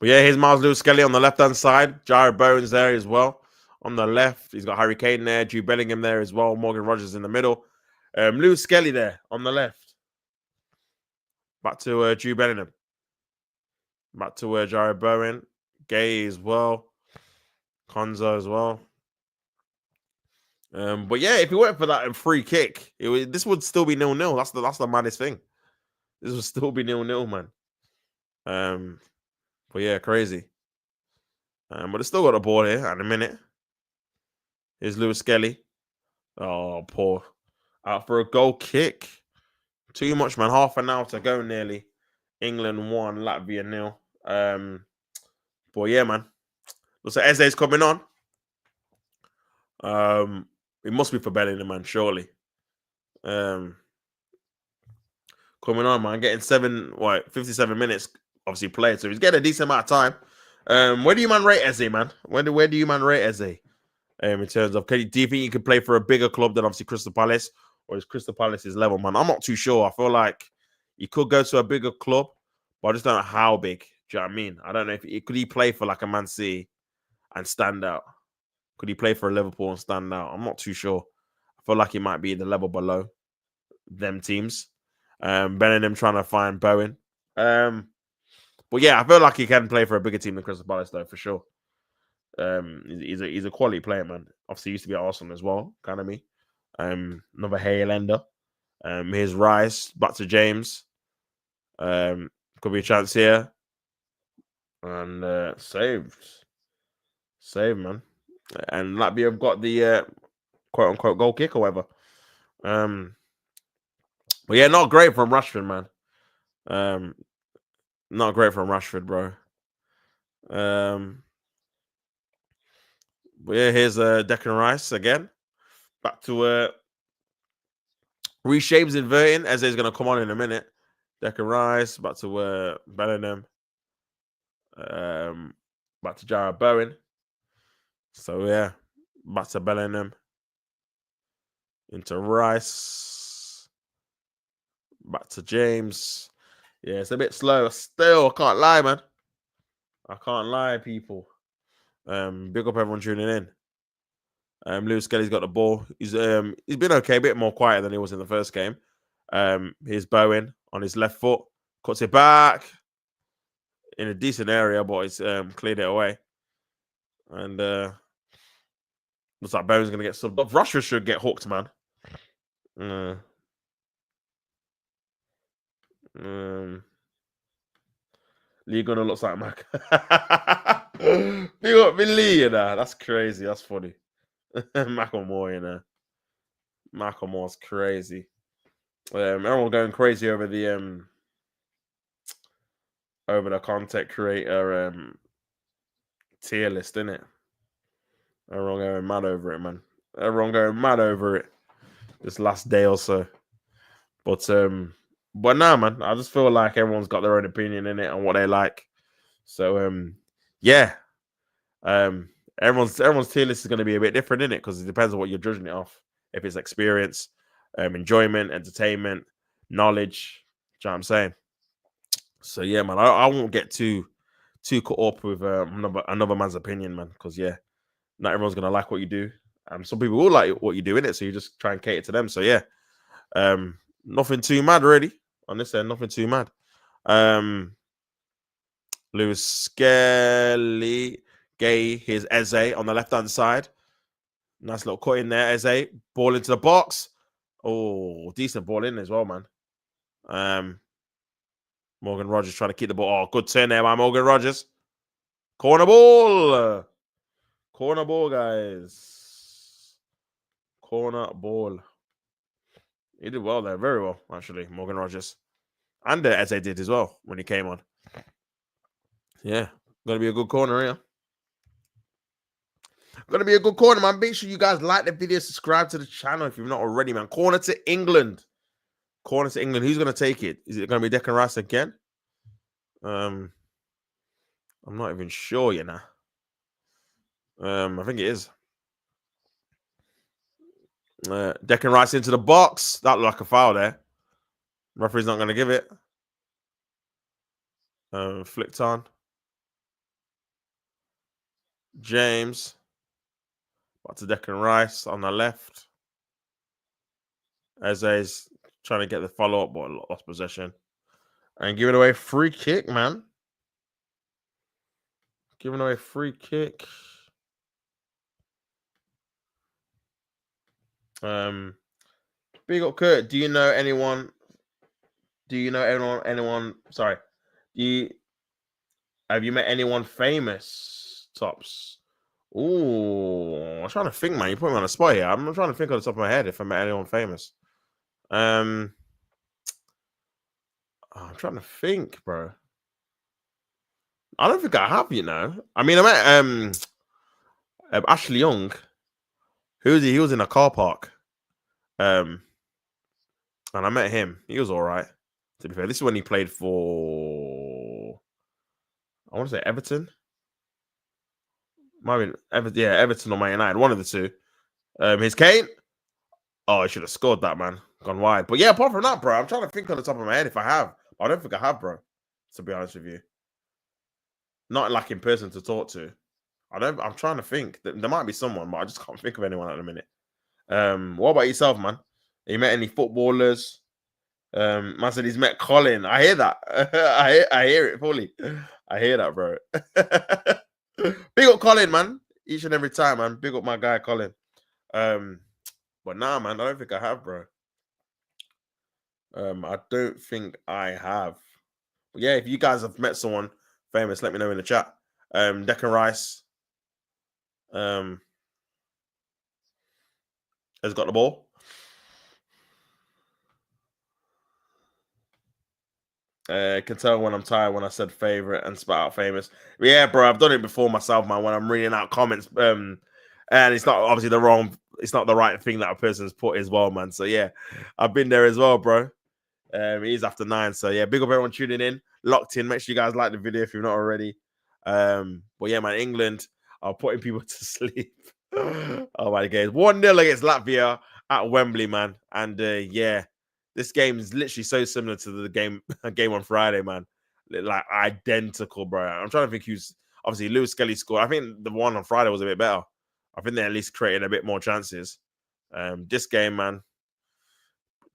yeah, here's Miles Lewis-Skelly on the left-hand side. Jared Bowen's there as well. On the left, he's got Harry Kane there. Jude Bellingham there as well. Morgan Rogers in the middle. Lewis-Skelly there on the left. Back to Jude Bellingham. Back to Jared Bowen. Gay as well. Konza as well. But yeah, if he went for that free kick, this would still be 0-0. That's the maddest thing. This would still be 0-0, man. But yeah, crazy. But it's still got a ball here at a minute. Here's Lewis-Skelly. Oh, poor. Out for a goal kick. Too much, man. Half an hour to go nearly. England 1, Latvia 0. But yeah, man. Looks like Eze's coming on. It must be for Bellingham, man, surely. Coming on, man. Getting 57 minutes, obviously, played. So he's getting a decent amount of time. Where do you man rate Eze, man? Where do you man rate Eze? In terms of, do you think you could play for a bigger club than obviously Crystal Palace? Or is Crystal Palace's level, man? I'm not too sure. I feel like he could go to a bigger club, but I just don't know how big. Do you know what I mean? I don't know if could he play for like a Man City and stand out? Could he play for a Liverpool and stand out? I'm not too sure. I feel like he might be the level below them teams. Bellingham trying to find Bowen. But yeah, I feel like he can play for a bigger team than Crystal Palace, though, for sure. He's a quality player, man. Obviously, he used to be at Arsenal as well, kind of me. Another Highlander. Here's Rice, back to James. Could be a chance here. And saved. Saved, man. And Latvia have got the quote-unquote goal kick or whatever. But yeah, not great from Rashford, man. Not great from Rashford, bro. But yeah, here's Declan Rice again. Back to reshapes inverting. Eze's going to come on in a minute. Declan Rice, back to Bellingham. Back to Jared Bowen. So yeah, back to Bellingham. Into Rice. Back to James. Yeah, it's a bit slow. Still, I can't lie, man. I can't lie, people. Big up everyone tuning in. Lewis Skelly's got the ball. He's been okay, a bit more quiet than he was in the first game. Here's Bowen on his left foot, cuts it back in a decent area, but he's cleared it away. And looks like Bowen's gonna get subbed off. Russia should get hooked, man. Lee Gunner looks like Mac. Big up Lee, you know. That's crazy. That's funny. Macklemore, you know. Macklemore's crazy. Everyone going crazy over the content creator tier list, isn't it? Everyone going mad over it, man. Everyone going mad over it this last day or so. But nah, man. I just feel like everyone's got their own opinion in it and what they like. So yeah. Everyone's tier list is going to be a bit different, in it, because it depends on what you're judging it off. If it's experience, enjoyment, entertainment, knowledge. Do you know what I'm saying? So yeah, man, I won't get too caught up with another man's opinion, man. Because yeah, not everyone's gonna like what you do, and some people will like what you do in it. So you just try and cater to them. So yeah, nothing too mad really on this end. Nothing too mad. Lewis Skelly. Gay, here's Eze on the left-hand side. Nice little cut in there, Eze. Ball into the box. Oh, decent ball in as well, man. Morgan Rogers trying to keep the ball. Oh, good turn there by Morgan Rogers. Corner ball. Corner ball, guys. Corner ball. He did well there. Very well, actually, Morgan Rogers. And Eze did as well when he came on. Yeah, going to be a good corner here. Gonna be a good corner, man. Make sure you guys like the video, subscribe to the channel if you've not already, man. Corner to England. Corner to England. Who's gonna take it? Is it gonna be Declan Rice again? I'm not even sure, you know. I think it is. Declan Rice into the box. That looked like a foul there. Referee's not gonna give it. Flicked on. James. Back to Declan Rice on the left. Eze's trying to get the follow-up, but lost possession. And giving away free kick, man. Giving away free kick. Big up Kurt. Do you know anyone? Sorry. Have you met anyone famous, Tops? Ooh, I'm trying to think, man. You put me on the spot here. I'm trying to think on the top of my head if I met anyone famous. I'm trying to think, bro. I don't think I have, you know. I mean, I met Ashley Young. Who was he? He was in a car park. And I met him. He was all right, to be fair. This is when he played for, I want to say Everton. Might have been Everton or Man United, one of the two. His Kane. Oh, I should have scored that, man. Gone wide. But yeah, apart from that, bro, I'm trying to think on the top of my head if I have. I don't think I have, bro. To be honest with you, not like in person to talk to. I'm trying to think. There might be someone, but I just can't think of anyone at the minute. What about yourself, man? Have you met any footballers? Man said he's met Colin. I hear that. I hear it fully. I hear that, bro. Big up Colin, man. Each and every time, man. Big up my guy, Colin. But nah, man, I don't think I have, bro. I don't think I have. But yeah, if you guys have met someone famous, let me know in the chat. Declan Rice has got the ball. Can tell when I'm tired when I said favorite and spat out famous. Yeah, bro, I've done it before myself, man. When I'm reading out comments, and it's not obviously it's not the right thing that a person's put as well, man. So yeah, I've been there as well, bro. It is after 9, so yeah, big up everyone tuning in, locked in. Make sure you guys like the video if you're not already. But yeah, man, England are putting people to sleep. Oh my God, 1-0 against Latvia at Wembley, man, and yeah. This game is literally so similar to the game on Friday, man. Like identical, bro. I'm trying to think who's obviously Lewis Skelly scored. I think the one on Friday was a bit better. I think they at least created a bit more chances. This game, man,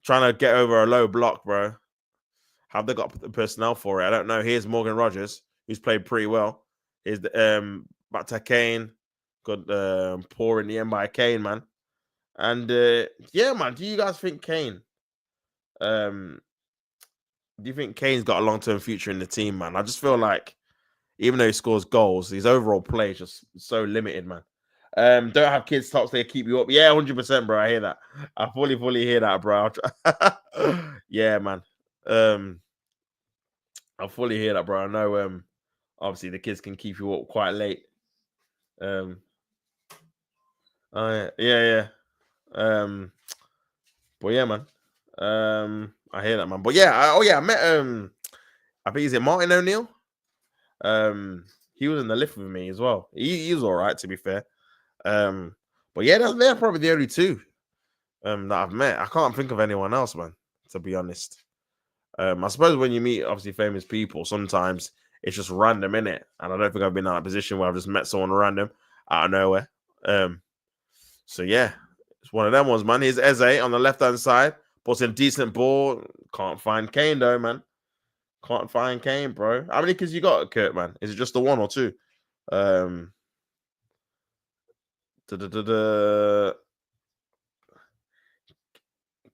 trying to get over a low block, bro. Have they got the personnel for it? I don't know. Here's Morgan Rogers, who's played pretty well. Here's the back to Kane. Got poor in the end by Kane, man. And yeah, man. Do you guys think Kane? Do you think Kane's got a long-term future in the team, man? I just feel like even though he scores goals, his overall play is just so limited, man. Don't have kids tops there keep you up. Yeah, 100%, bro. I hear that. I fully hear that, bro. Yeah, man. I fully hear that, bro. I know obviously the kids can keep you up quite late. Oh yeah. But yeah, man. I hear that, man. But yeah, I met I think he's it Martin O'Neill. He was in the lift with me as well. He was all right, to be fair. But yeah, they're probably the only two that I've met. I can't think of anyone else, man, to be honest. I suppose when you meet obviously famous people, sometimes it's just random, innit? And I don't think I've been in a position where I've just met someone random out of nowhere. So yeah, it's one of them ones, man. Here's Eze on the left-hand side. Puts in decent ball. Can't find Kane though, man. Can't find Kane, bro. How many kids you got, Kurt, man? Is it just the one or two?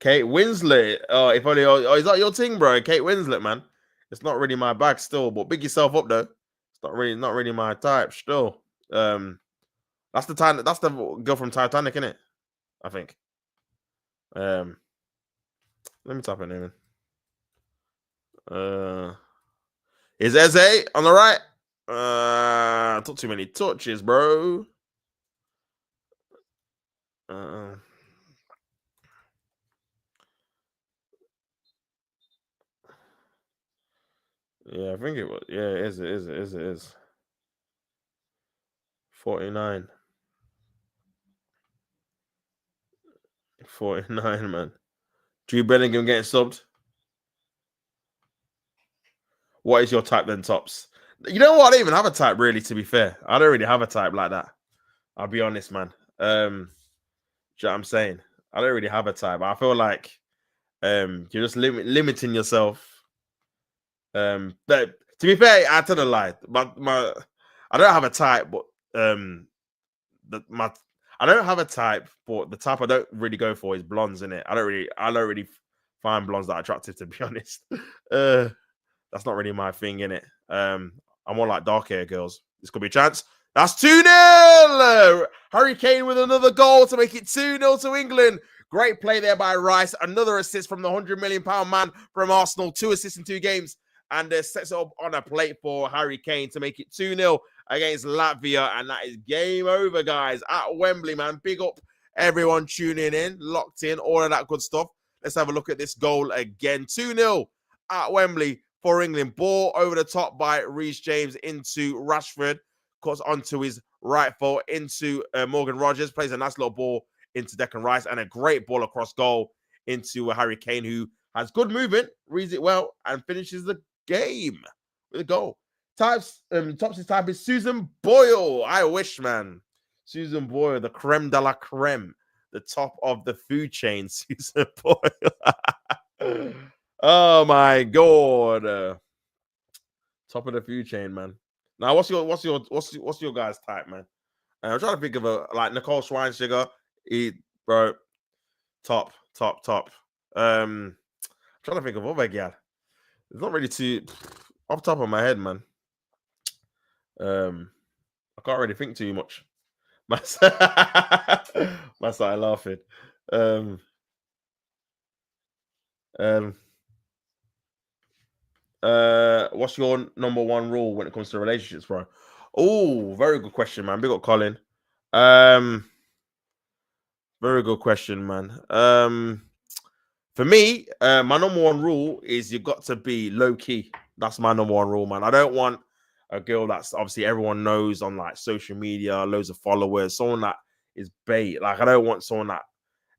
Kate Winslet. Oh, if only. Oh, is that your thing, bro? Kate Winslet, man. It's not really my bag still, but big yourself up though. It's not really my type still. That's the girl from Titanic, isn't it? I think. Let me type her name in. Is Eze on the right? Took too many touches, bro. Yeah, I think it was. Yeah, it is. 49. 49, man. Drew Bellingham getting subbed. What is your type then, Tops? You know what? I don't even have a type, really, to be fair. I don't really have a type like that. I'll be honest, man. Do you know what I'm saying? I don't really have a type. I feel like you're just limiting yourself. But to be fair, I tell a lie. I don't have a type, but I don't have a type, but the type I don't really go for is blondes, in it. I don't really find blondes that attractive, to be honest. That's not really my thing, in it. I'm more like dark hair girls. This could be a chance. That's 2-0. Harry Kane with another goal to make it 2-0 to England. Great play there by Rice. Another assist from the £100 million man from Arsenal. 2 assists in 2 games. And sets it up on a plate for Harry Kane to make it 2-0 against Latvia. And that is game over, guys, at Wembley, man. Big up everyone tuning in, locked in, all of that good stuff. Let's have a look at this goal again. 2-0 at Wembley for England. Ball over the top by Reece James into Rashford. Cuts onto his right foot into Morgan Rogers. Plays a nice little ball into Declan Rice. And a great ball across goal into Harry Kane, who has good movement, reads it well, and finishes the game with a goal. Tops' type is Susan Boyle. I wish, man. Susan Boyle, the creme de la creme, the top of the food chain. Susan Boyle. Oh my god. Top of the food chain, man. Now, what's your guys' type, man? I'm trying to think of a like Nicole Schweinsteiger. Bro, top. I'm trying to think of other guy. It's not really too off the top of my head, man. I can't really think too much. My side laughing. What's your number one rule when it comes to relationships, bro? Oh, very good question, man. Big up, Colin. Very good question, man. For me, my number one rule is you've got to be low key. That's my number one rule, man. I don't want a girl that's obviously everyone knows on like social media, loads of followers, someone that is bait. Like I don't want someone that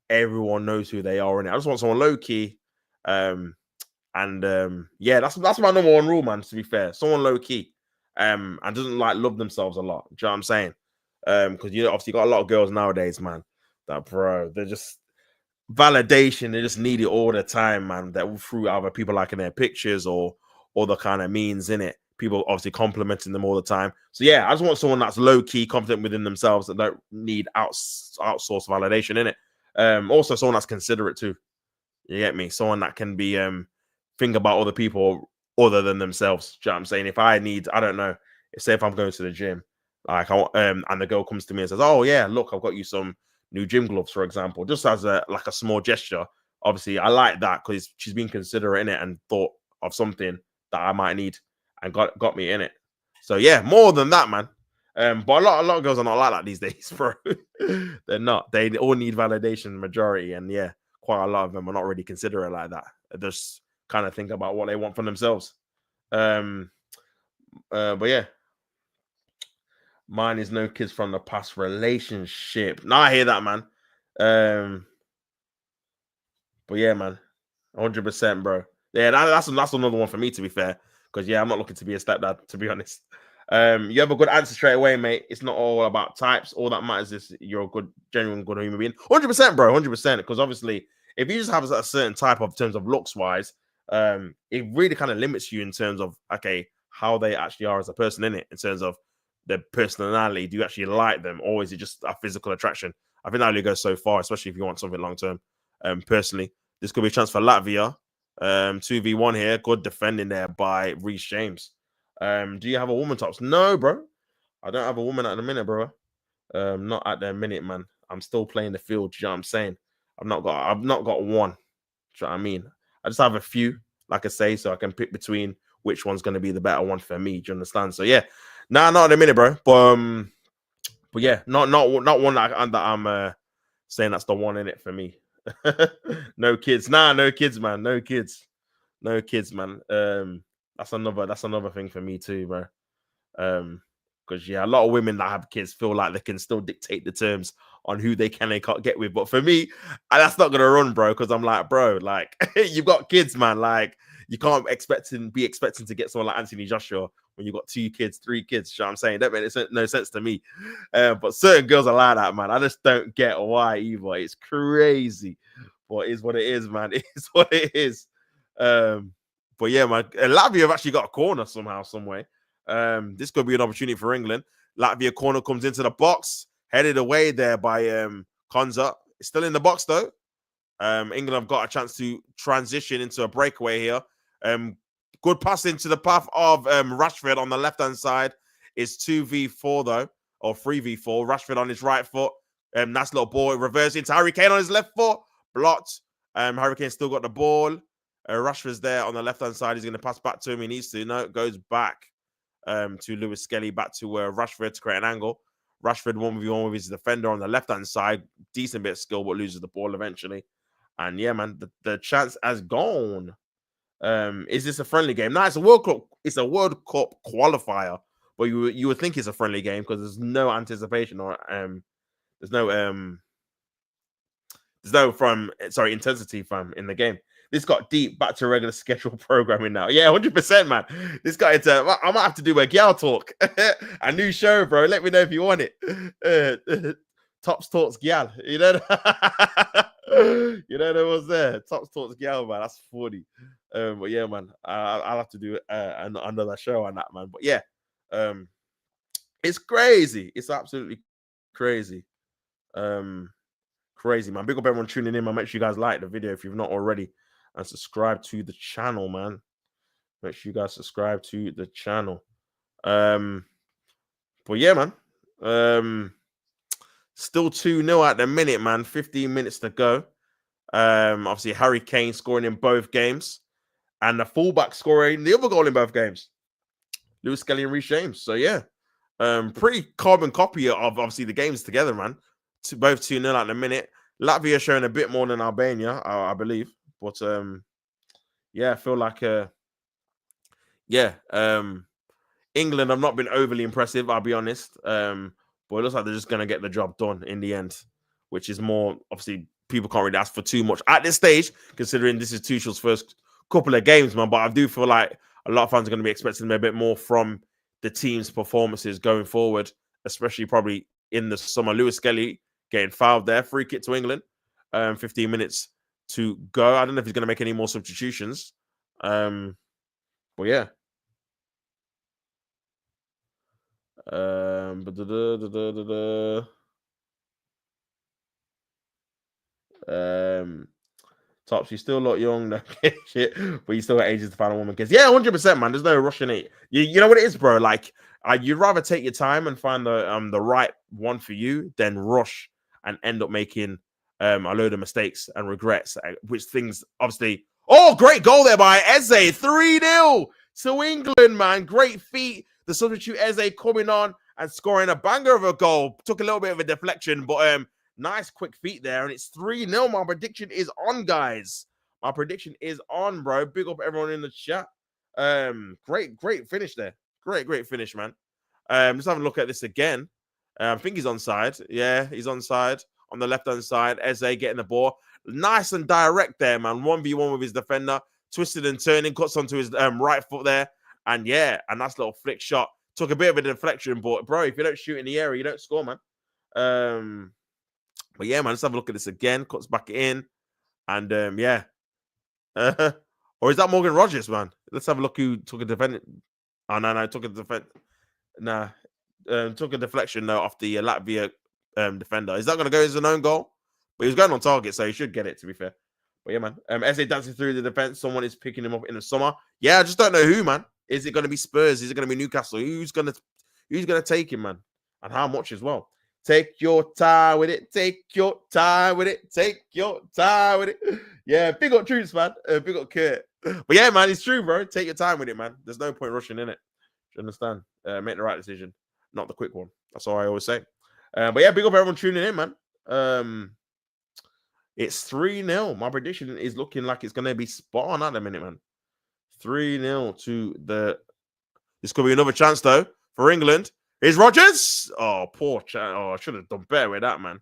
everyone knows who they are in it. I just want someone low key, Yeah, that's my number one rule, man. To be fair, someone low key, and doesn't like love themselves a lot. Do you know what I'm saying? Because you obviously got a lot of girls nowadays, man. That bro, they're just validation. They just need it all the time, man. That through other people liking their pictures or all the kind of means in it. People obviously complimenting them all the time. So yeah, I just want someone that's low key, confident within themselves that don't need outsource validation in it. Also someone that's considerate too. You get me? Someone that can be think about other people other than themselves. Do you know what I'm saying? If I need, I don't know, say if I'm going to the gym, like and the girl comes to me and says, "Oh yeah, look, I've got you some new gym gloves," for example, just as a like a small gesture. Obviously, I like that because she's been considerate in it and thought of something that I might need and got me in it. So yeah, more than that, man. But a lot of girls are not like that these days, bro. They're not. They all need validation, majority, and yeah, quite a lot of them are not really considerate like that. They just kind of think about what they want for themselves. But yeah, mine is no kids from the past relationship. Now I hear that, man. But yeah, man, 100%, bro. Yeah, that's another one for me, to be fair. Because yeah, I'm not looking to be a stepdad, to be honest. You have a good answer straight away, mate. It's not all about types. All that matters is you're a good, genuine, good human being. 100%, bro. 100%. Because obviously, if you just have a certain type of terms of looks wise, it really kind of limits you in terms of okay, how they actually are as a person in it, in terms of their personality. Do you actually like them, or is it just a physical attraction? I think that only goes so far, especially if you want something long term. Personally, this could be a chance for Latvia. 2v1 here. Good defending there by Reece James. Do you have a woman tops? No, bro. I don't have a woman at the minute, bro. Not at the minute, man. I'm still playing the field. Do you know what I'm saying? I've not got one. Do you know what I mean? I just have a few, like I say, so I can pick between which one's gonna be the better one for me. Do you understand? So yeah. Nah, not at the minute, bro. But yeah, not one that I'm saying that's the one in it for me. No kids. Nah, no kids, man. No kids. No kids, man. That's another thing for me too, bro. Because yeah, a lot of women that have kids feel like they can still dictate the terms on who they can and can't get with. But for me, that's not gonna run, bro. Because I'm like, bro, like you've got kids, man. Like you can't be expecting to get someone like Anthony Joshua when you've got 2 kids, 3 kids. You know what I'm saying? That makes no sense to me. But certain girls are like that, man. I just don't get why either. It's crazy. But it is what it is, man. It is what it is. But yeah, man, Latvia have actually got a corner somehow, some way. This could be an opportunity for England. Latvia corner comes into the box, headed away there by Konza. It's still in the box though. England have got a chance to transition into a breakaway here. Good pass into the path of Rashford on the left-hand side. It's 2v4 though, or 3v4. Rashford on his right foot. Nice little ball. Reverse into Harry Kane on his left foot. Blocked. Harry Kane still got the ball. Rashford's there on the left-hand side. He's going to pass back to him. He needs to. No, it goes back to Lewis Skelly, back to Rashford to create an angle. Rashford 1v1 with his defender on the left-hand side. Decent bit of skill, but loses the ball eventually. And yeah, man, the chance has gone. Is this a friendly game? No, it's a World Cup. It's a World Cup qualifier, but you would think it's a friendly game because there's no anticipation or there's no intensity from in the game. This got deep back to regular schedule programming now. Yeah, 100%, man. This got into. I might have to do a gal talk, a new show, bro. Let me know if you want it. Tops Talks Gal. You know, you know there was there. Tops Talks Gal, man. That's funny. But yeah, man, I'll have to do another show on that, man. But yeah, it's crazy. It's absolutely crazy. Crazy, man. Big up everyone tuning in, man. Make sure you guys like the video if you've not already and subscribe to the channel, man. Make sure you guys subscribe to the channel. But yeah, man. Still 2-0 at the minute, man. 15 minutes to go. Obviously, Harry Kane scoring in both games. And the fullback scoring the other goal in both games. Lewis Skelly and Reece James. So yeah. Pretty carbon copy of obviously the games together, man. Both 2-0 at the minute. Latvia showing a bit more than Albania, I believe. But yeah, I feel like England have not been overly impressive, I'll be honest. But it looks like they're just gonna get the job done in the end, which is more obviously people can't really ask for too much at this stage, considering this is Tuchel's first couple of games, man. But I do feel like a lot of fans are going to be expecting a bit more from the team's performances going forward, especially probably in the summer. Lewis Skelly getting fouled there, free kick to England, 15 minutes to go. I don't know if he's going to make any more substitutions. But yeah. Tops, you still look young, no shit, but you still got ages to find a woman. Because yeah, 100%, man. There's no rushing it. You know what it is, bro. Like, you'd rather take your time and find the right one for you than rush and end up making a load of mistakes and regrets, which things obviously. Oh, great goal there by Eze, 3-0 to England, man. Great feat. The substitute Eze coming on and scoring a banger of a goal. Took a little bit of a deflection, but nice quick feet there, and it's 3-0. My prediction is on, guys. My prediction is on, bro. Big up everyone in the chat. Great finish there. Great finish, man. Let's have a look at this again. I think he's onside. Yeah, he's onside on the left-hand side. Eze getting the ball. Nice and direct there, man. 1v1 with his defender. Twisted and turning, cuts onto his right foot there. And yeah, a nice little flick shot. Took a bit of a deflection, but bro, if you don't shoot in the area, you don't score, man. But yeah, man, let's have a look at this again. Cuts back in. And yeah. Or is that Morgan Rogers, man? Let's have a look who took a defend. Oh, no, took a defend. Nah. Took a deflection though off the Latvia defender. Is that going to go as an own goal? But he was going on target, so he should get it, to be fair. But yeah, man. Eze dancing through the defense. Someone is picking him up in the summer. Yeah, I just don't know who, man. Is it going to be Spurs? Is it going to be Newcastle? Who's going to take him, man? And how much as well? Take your time with it. Take your time with it. Take your time with it. Yeah, big up Truths, man. Big up Kurt. But yeah, man, it's true, bro. Take your time with it, man. There's no point rushing in it. Do you understand? Make the right decision, not the quick one. That's all I always say. But yeah, big up everyone tuning in, man. It's 3-0. My prediction is looking like it's going to be spot on at the minute, man. 3-0 to the... This could be another chance, though, for England. Here's Rogers. Oh, poor chance. Oh, I should have done better with that, man.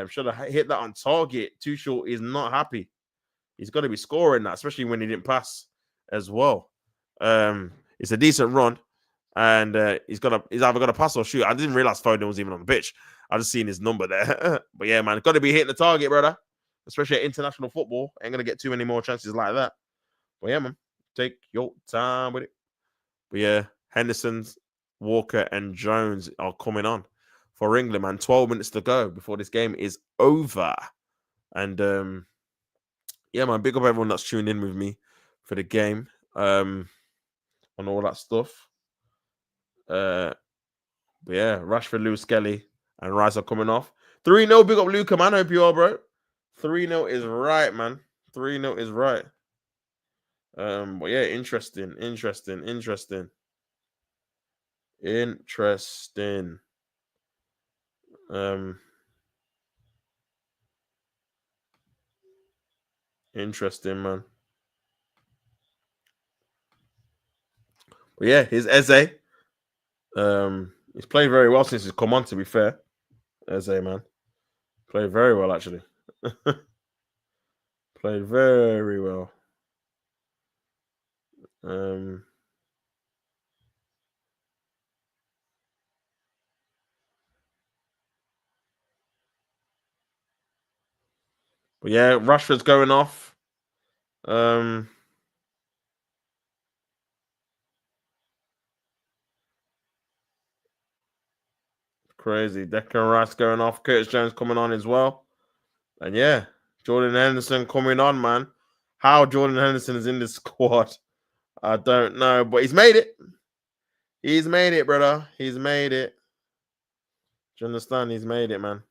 Should have hit that on target. Tuchel is not happy. He's got to be scoring that, especially when he didn't pass as well. It's a decent run, and he's either got to pass or shoot. I didn't realize Foden was even on the pitch. I just seen his number there. But yeah, man, got to be hitting the target, brother. Especially at international football. Ain't going to get too many more chances like that. But yeah, man, take your time with it. But yeah, Henderson's, Walker, and Jones are coming on for England, man. 12 minutes to go before this game is over. And yeah, man, big up everyone that's tuned in with me for the game and all that stuff. But yeah, Rashford, Lewis Skelly, and Rice are coming off. 3-0, big up Luca, man. Hope you are, bro. 3-0 is right, man. 3-0 is right. But yeah, interesting. Interesting. Interesting, man. But yeah, here's Eze. He's played very well since he's come on, to be fair. Eze, man. Played very well, actually. Played very well. But yeah, Rashford's going off. Crazy. Declan Rice going off. Curtis Jones coming on as well. And yeah, Jordan Henderson coming on, man. How Jordan Henderson is in this squad, I don't know. But he's made it. He's made it, brother. He's made it. Do you understand? He's made it, man.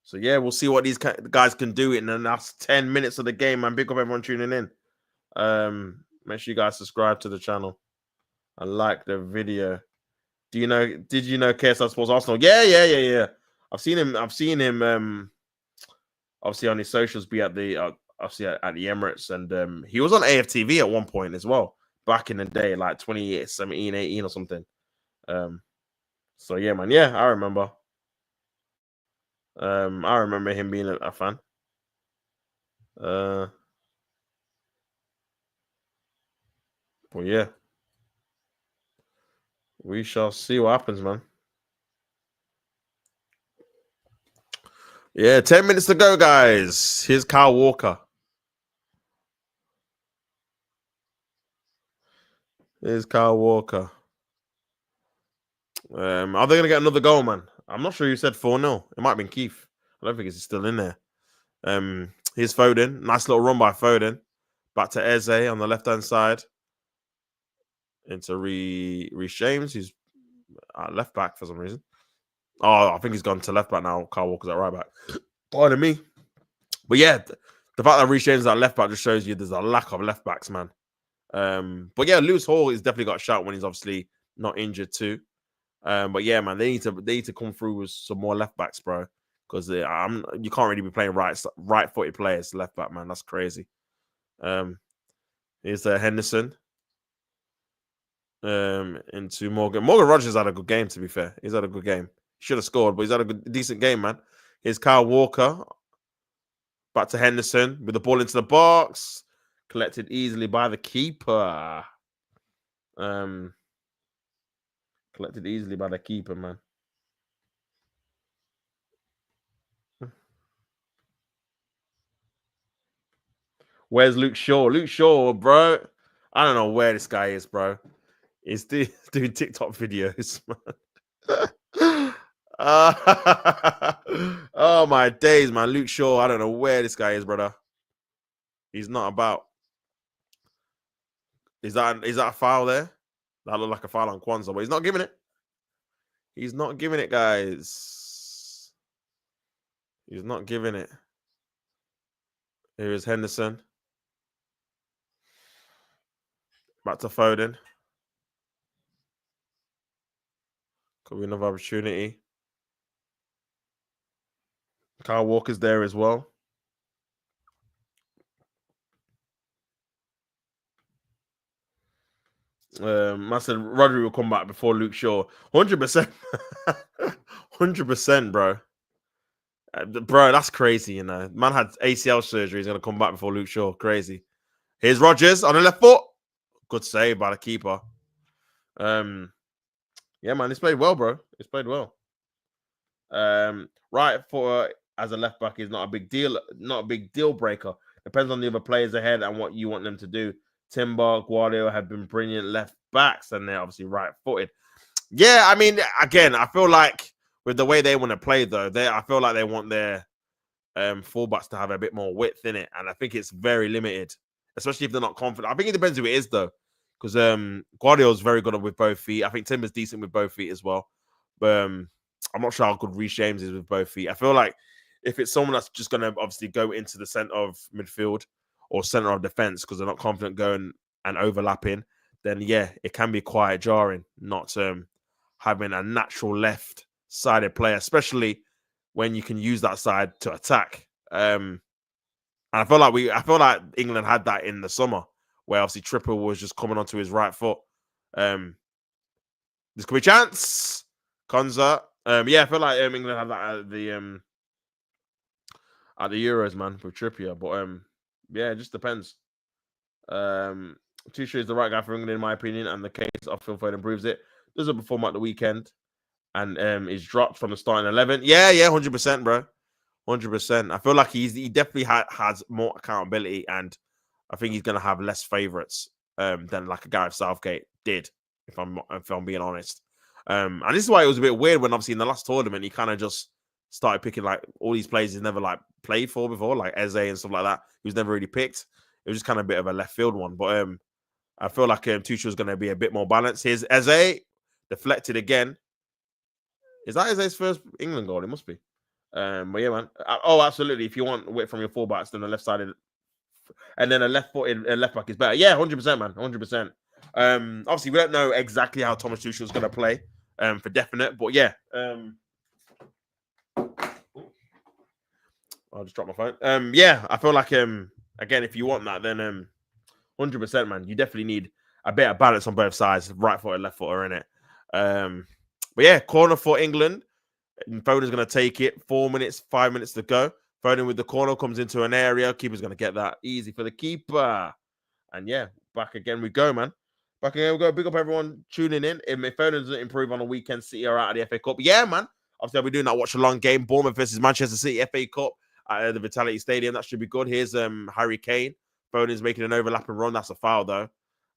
So yeah, we'll see what these guys can do in the last 10 minutes of the game, man. Big up everyone tuning in. Make sure you guys subscribe to the channel and like the video. Did you know KSL Sports Arsenal? Yeah. I've seen him obviously on his socials be at the obviously at the Emirates, and he was on AFTV at one point as well, back in the day, like 2017, 18 or something. So yeah, man. Yeah, I remember. I remember him being a fan. Well, yeah, we shall see what happens, man. Yeah, 10 minutes to go, guys. Here's Kyle Walker. Here's Kyle Walker. Are they going to get another goal, man? I'm not sure you said 4-0. It might have been Keith. I don't think it's still in there. Here's Foden. Nice little run by Foden. Back to Eze on the left-hand side. Into Reece James. He's left back for some reason. Oh, I think he's gone to left back now. Kyle Walker's at right back. Pardon me. But yeah, the fact that Reece James is at left back just shows you there's a lack of left backs, man. But yeah, Lewis Hall has definitely got a shout when he's obviously not injured too. But yeah, man, they need to come through with some more left backs, bro. Because you can't really be playing right-footed players left back, man. That's crazy. Here's Henderson. Into Morgan. Morgan Rogers had a good game, to be fair. He's had a good game. Should have scored, but he's had a decent game, man. Here's Kyle Walker. Back to Henderson with the ball into the box. Collected easily by the keeper. Collected easily by the keeper, man. Where's Luke Shaw? Luke Shaw, bro. I don't know where this guy is, bro. He's doing TikTok videos, man. Oh my days, man. Luke Shaw. I don't know where this guy is, brother. He's not about. Is that a foul there? That looked like a foul on Kwanzaa, but he's not giving it. He's not giving it, guys. He's not giving it. Here is Henderson. Back to Foden. Could be another opportunity. Kyle Walker's there as well. I said Rodri will come back before Luke Shaw. 100%. 100%, bro. Bro, that's crazy, you know. Man had ACL surgery. He's going to come back before Luke Shaw. Crazy. Here's Rodgers on the left foot. Good save by the keeper. Yeah, man, he's played well, bro. He's played well. Right foot as a left back is not a big deal. Not a big deal breaker. Depends on the other players ahead and what you want them to do. Timber, Guardiola have been brilliant left backs, and they're obviously right-footed. Yeah, I mean, again, I feel like with the way they want to play, though, I feel like they want their fullbacks to have a bit more width in it, and I think it's very limited, especially if they're not confident. I think it depends who it is, though, because Guardiola's very good with both feet. I think Timber's decent with both feet as well, but I'm not sure how good Reece James is with both feet. I feel like if it's someone that's just going to obviously go into the center of midfield or center of defense because they're not confident going and overlapping, then yeah, it can be quite jarring not having a natural left-sided player, especially when you can use that side to attack. And I feel like England had that in the summer, where obviously Trippier was just coming onto his right foot. This could be a chance. Konza. Yeah, I feel like England had that at the Euros, man, with Trippier. But yeah, it just depends. Tuchel is the right guy for England, in my opinion, and the case of Phil Foden proves it. Doesn't perform at the weekend, and is dropped from the starting 11. Yeah, 100%, bro, 100%. I feel like he definitely has more accountability, and I think he's gonna have less favourites than like a Gareth Southgate did, if I'm being honest. And this is why it was a bit weird when obviously in the last tournament he kind of just started picking like all these players he's never like played for before, like Eze and stuff like that. He was never really picked. It was just kind of a bit of a left field one, but I feel like Tuchel is going to be a bit more balanced. Here's Eze deflected again. Is that Eze's first England goal? It must be. But yeah, man. Oh, absolutely. If you want width from your fullbacks, then the left sided and then a left-footed left back is better. Yeah, 100%, man. 100%. Obviously, we don't know exactly how Thomas Tuchel is going to play for definite, but yeah. I'll just drop my phone. Yeah, I feel like again, if you want that, then 100%, man. You definitely need a bit of balance on both sides, right foot and left footer in it. But yeah, corner for England. And Foden's going to take it. 4 minutes, 5 minutes to go. Foden with the corner comes into an area. Keeper's going to get that easy for the keeper. And yeah, back again we go, man. Back again we go. Big up everyone tuning in. If Foden doesn't improve on the weekend, City are out of the FA Cup. Yeah, man. Obviously, I'll be doing that watch-along game. Bournemouth versus Manchester City FA Cup at the Vitality Stadium. That should be good. Here's Harry Kane. Foden's making an overlapping run. That's a foul, though.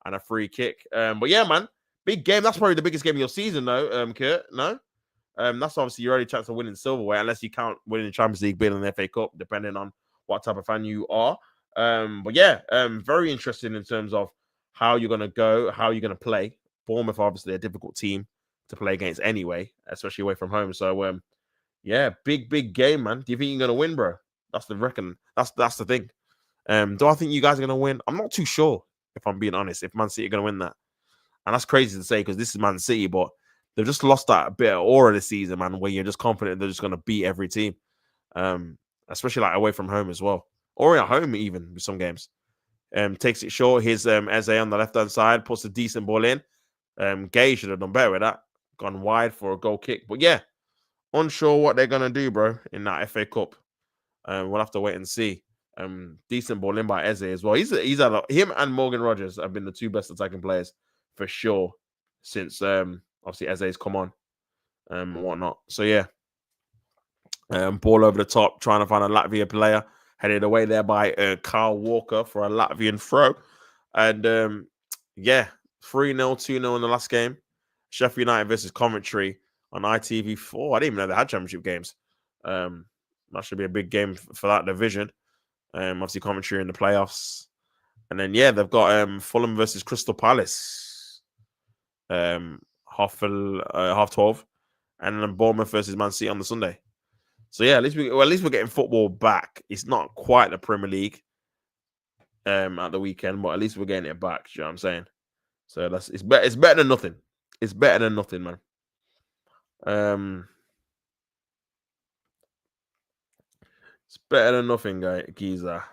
And a free kick. But yeah, man. Big game. That's probably the biggest game of your season, though, Kurt. No? That's obviously your only chance of winning silverware, unless you count winning the Champions League, being in the FA Cup, depending on what type of fan you are. But yeah, very interesting in terms of how you're going to go, how you're going to play. Bournemouth, obviously, a difficult team to play against anyway, especially away from home. So, yeah, big game, man. Do you think you're going to win, bro? That's the reckon. That's the thing. Do I think you guys are going to win? I'm not too sure, if I'm being honest, if Man City are going to win that. And that's crazy to say because this is Man City, but they've just lost that bit of aura this season, man, where you're just confident they're just going to beat every team, especially like away from home as well, or at home even with some games. Takes it short. Here's Eze on the left-hand side, puts a decent ball in. Gay should have done better with that. Gone wide for a goal kick. But yeah, unsure what they're going to do, bro, in that FA Cup. We'll have to wait and see. Decent ball in by Eze as well. He's had him and Morgan Rogers have been the two best attacking players for sure since obviously Eze's come on and whatnot. So yeah, ball over the top, trying to find a Latvia player, headed away there by Kyle Walker for a Latvian throw. And yeah, 3-0, 2-0 in the last game. Sheffield United versus Coventry on ITV4. I didn't even know they had championship games. That should be a big game for that division. Obviously Coventry in the playoffs. And then yeah, they've got Fulham versus Crystal Palace. Half 12, and then Bournemouth versus Man City on the Sunday. So yeah, at least we're getting football back. It's not quite the Premier League at the weekend, but at least we're getting it back. You know what I'm saying? So it's better than nothing. It's better than nothing, man. It's better than nothing, geezer.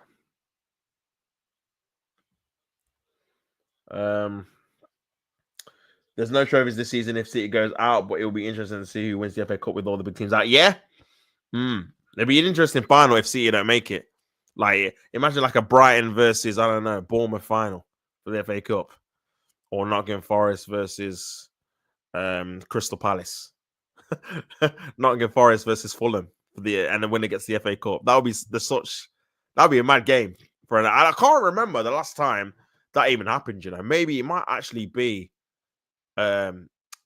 There's no trophies this season if City goes out, but it'll be interesting to see who wins the FA Cup with all the big teams out. Yeah. It'll be an interesting final if City don't make it. Like, imagine like a Brighton versus, I don't know, Bournemouth final for the FA Cup. Or Nottingham Forest versus Crystal Palace. Nottingham Forest versus Fulham and the winner gets the FA Cup. That would be a mad game. I can't remember the last time that even happened, you know. Maybe it might actually be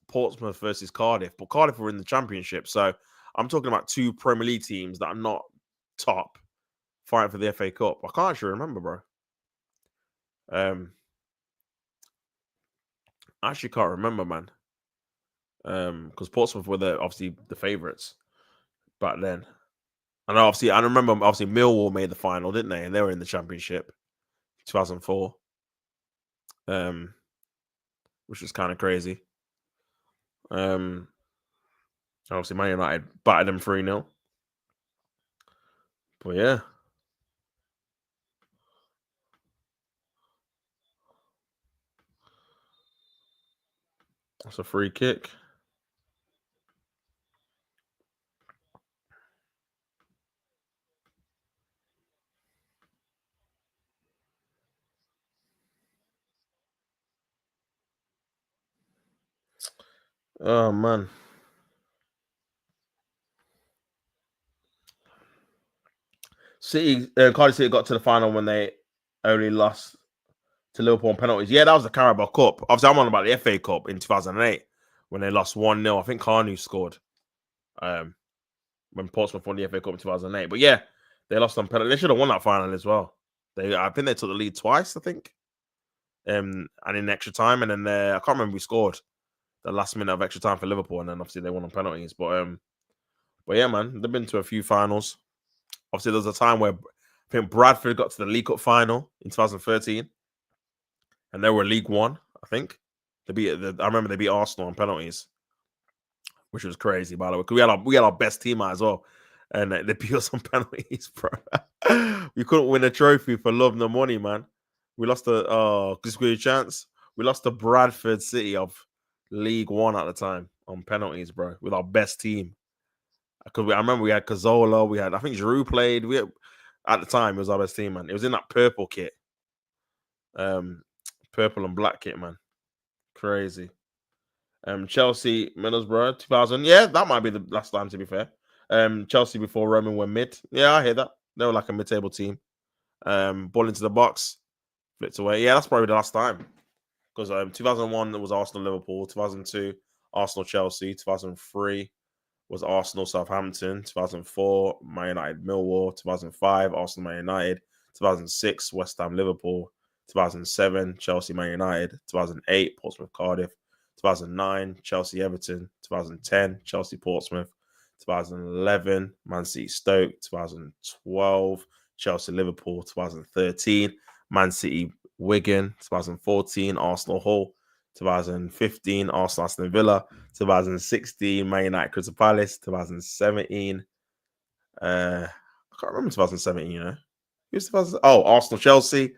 Portsmouth versus Cardiff, but Cardiff were in the Championship, so I'm talking about two Premier League teams that are not top fighting for the FA Cup. I can't actually remember, bro. I actually can't remember, man. Because Portsmouth were obviously the favourites back then. And obviously, I remember Millwall made the final, didn't they? And they were in the Championship, 2004. Which was kind of crazy. Obviously, Man United battered them 3-0. But yeah. That's a free kick. Oh, man. Cardiff City got to the final when they only lost to Liverpool on penalties. Yeah, that was the Carabao Cup. Obviously, I'm on about the FA Cup in 2008 when they lost 1-0. I think Carney scored when Portsmouth won the FA Cup in 2008. But yeah, they lost on penalty. They should have won that final as well. I think they took the lead twice, I think. And in extra time. And then I can't remember who scored the last minute of extra time for Liverpool. And then obviously they won on penalties. But yeah, man, they've been to a few finals. Obviously, there was a time where I think Bradford got to the League Cup final in 2013. And they were League One, I think. I remember they beat Arsenal on penalties, which was crazy, by the way. Because we had our best team out as well. And they beat us on penalties, bro. We couldn't win a trophy for love nor money, man. We lost a chance. We lost to Bradford City of League One at the time on penalties, bro, with our best team. Because I remember we had Cazorla, we had, I think Giroud played. At the time, it was our best team, man. It was in that purple kit. Purple and black kit, man. Crazy. Chelsea, Middlesbrough, 2000. Yeah, that might be the last time, to be fair. Chelsea before Roman were mid. Yeah, I hear that. They were like a mid-table team. Ball into the box, flipped away. Yeah, that's probably the last time. Because 2001 was Arsenal Liverpool, 2002 Arsenal Chelsea, 2003 was Arsenal Southampton, 2004 Man United Millwall, 2005 Arsenal Man United, 2006 West Ham Liverpool, 2007 Chelsea Man United, 2008 Portsmouth Cardiff, 2009 Chelsea Everton, 2010 Chelsea Portsmouth, 2011 Man City Stoke, 2012 Chelsea Liverpool, 2013 Man City Wigan, 2014 Arsenal Hull, 2015 Arsenal Aston Villa, 2016 Man United Crystal Palace, 2017 I can't remember 2017, you know. Who's 2000? Oh, Arsenal Chelsea,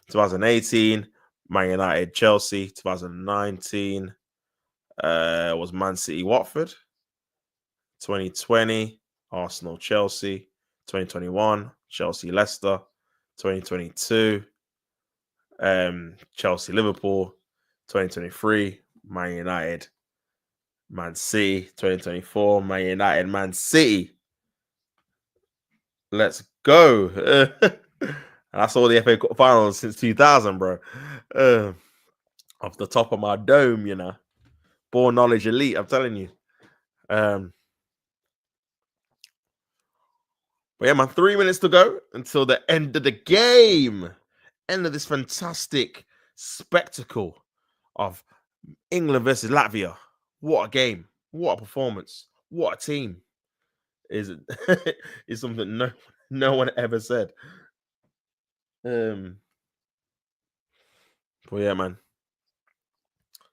2018 Man United Chelsea, 2019 was Man City Watford, 2020 Arsenal Chelsea, 2021 Chelsea Leicester, 2022 Chelsea Liverpool, 2023 Man United Man City, 2024 Man United Man City. Let's go. That's all the FA Cup finals since 2000, bro. Off the top of my dome, you know. Ball knowledge elite, I'm telling you. But yeah, man, 3 minutes to go until the end of the game. End of this fantastic spectacle of England versus Latvia. What a game. What a performance. What a team. Is something no one ever said. But yeah, man.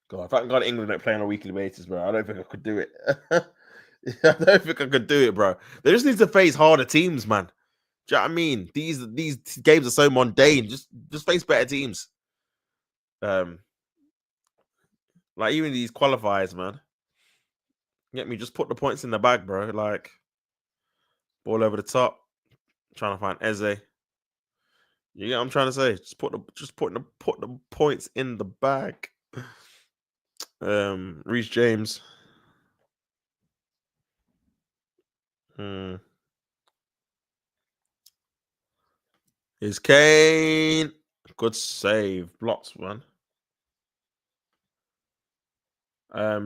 God, if I got England like playing on a weekly basis, bro, I don't think I could do it. I don't think I could do it, bro. They just need to face harder teams, man. Do you know what I mean? These games are so mundane. Just face better teams. Like even these qualifiers, man. Get me? Just put the points in the bag, bro. Like ball over the top. Trying to find Eze. You get what I'm trying to say? Just put the points in the bag. Reece James. Is Kane. Good save. Blocked, man.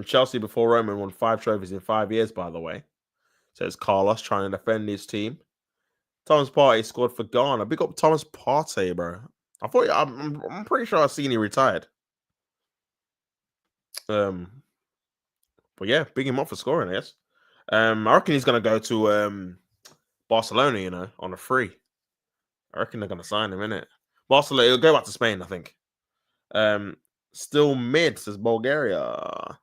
Chelsea before Roman won 5 trophies in 5 years, by the way. Says Carlos trying to defend his team. Thomas Partey scored for Ghana. Big up Thomas Partey, bro. I'm pretty sure I've seen he retired. But yeah, big him up for scoring, I guess. I reckon he's gonna go to Barcelona, you know, on a free. I reckon they're gonna sign him, innit? Barcelona, he'll go back to Spain, I think. Still mid, says Bulgaria.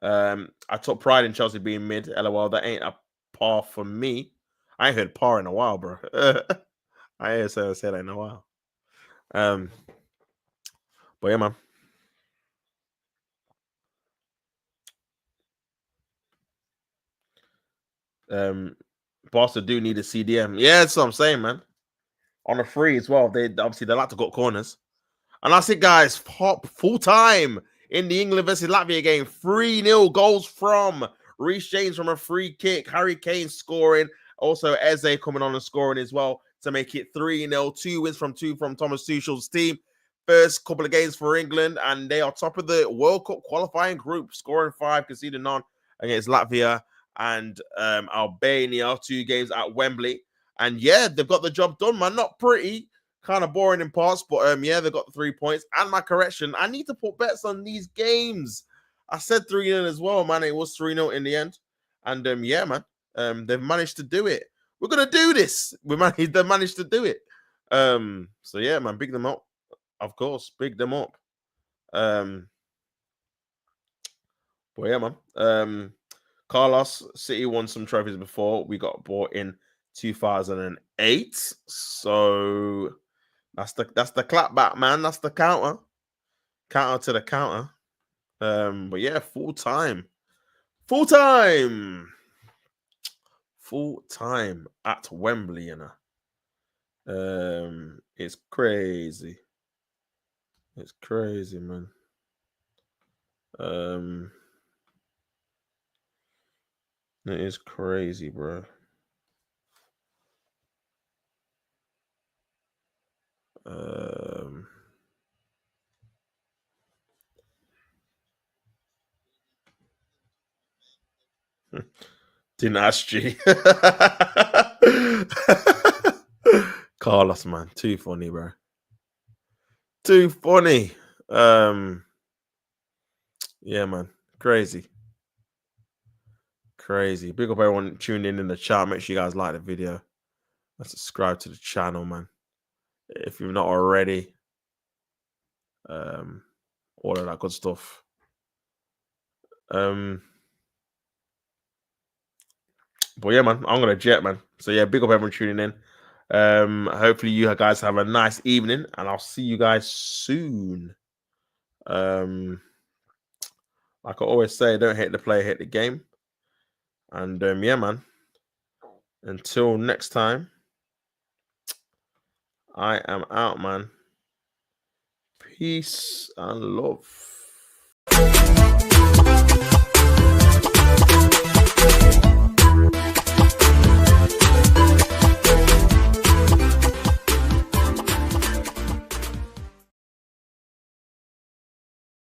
I took pride in Chelsea being mid. LOL, that ain't a par for me. I ain't heard par in a while, bro. I ain't said that in a while. But yeah, man. Barca do need a CDM. Yeah, that's what I'm saying, man. On a free as well. They like to cut corners. And that's it, guys. Full time in the England versus Latvia game. 3-0 goals from Reece James from a free kick. Harry Kane scoring. Also, Eze coming on and scoring as well to make it 3-0. 2 wins from Thomas Tuchel's team. First couple of games for England, and they are top of the World Cup qualifying group, scoring 5, conceding none against Latvia and Albania. 2 games at Wembley. And yeah, they've got the job done, man. Not pretty. Kind of boring in parts, but yeah, they got the 3 points. And my correction, I need to put bets on these games. I said 3-0 as well, man. It was 3-0 in the end. And yeah, man, they've managed to do it. We're gonna do this. They managed to do it. So yeah, man, big them up. Of course, big them up. But yeah, man. Carlos City won some trophies before. We got bought in 2008. So that's the clapback, man. That's the counter. Counter to the counter. But yeah, full time. full time at Wembley, you know. It's crazy. It's crazy, man. It is crazy, bro. Didn't ask you. Carlos, man, too funny, bro. Too funny. Yeah, man, crazy. Crazy. Big up everyone tuning in the chat. Make sure you guys like the video and subscribe to the channel, man. If you're not already. All of that good stuff. But yeah, man, I'm gonna jet, man. So yeah, big up everyone tuning in. Hopefully you guys have a nice evening, and I'll see you guys soon. Like I always say, don't hate the play, hate the game. And yeah, man. Until next time, I am out, man. Peace and love.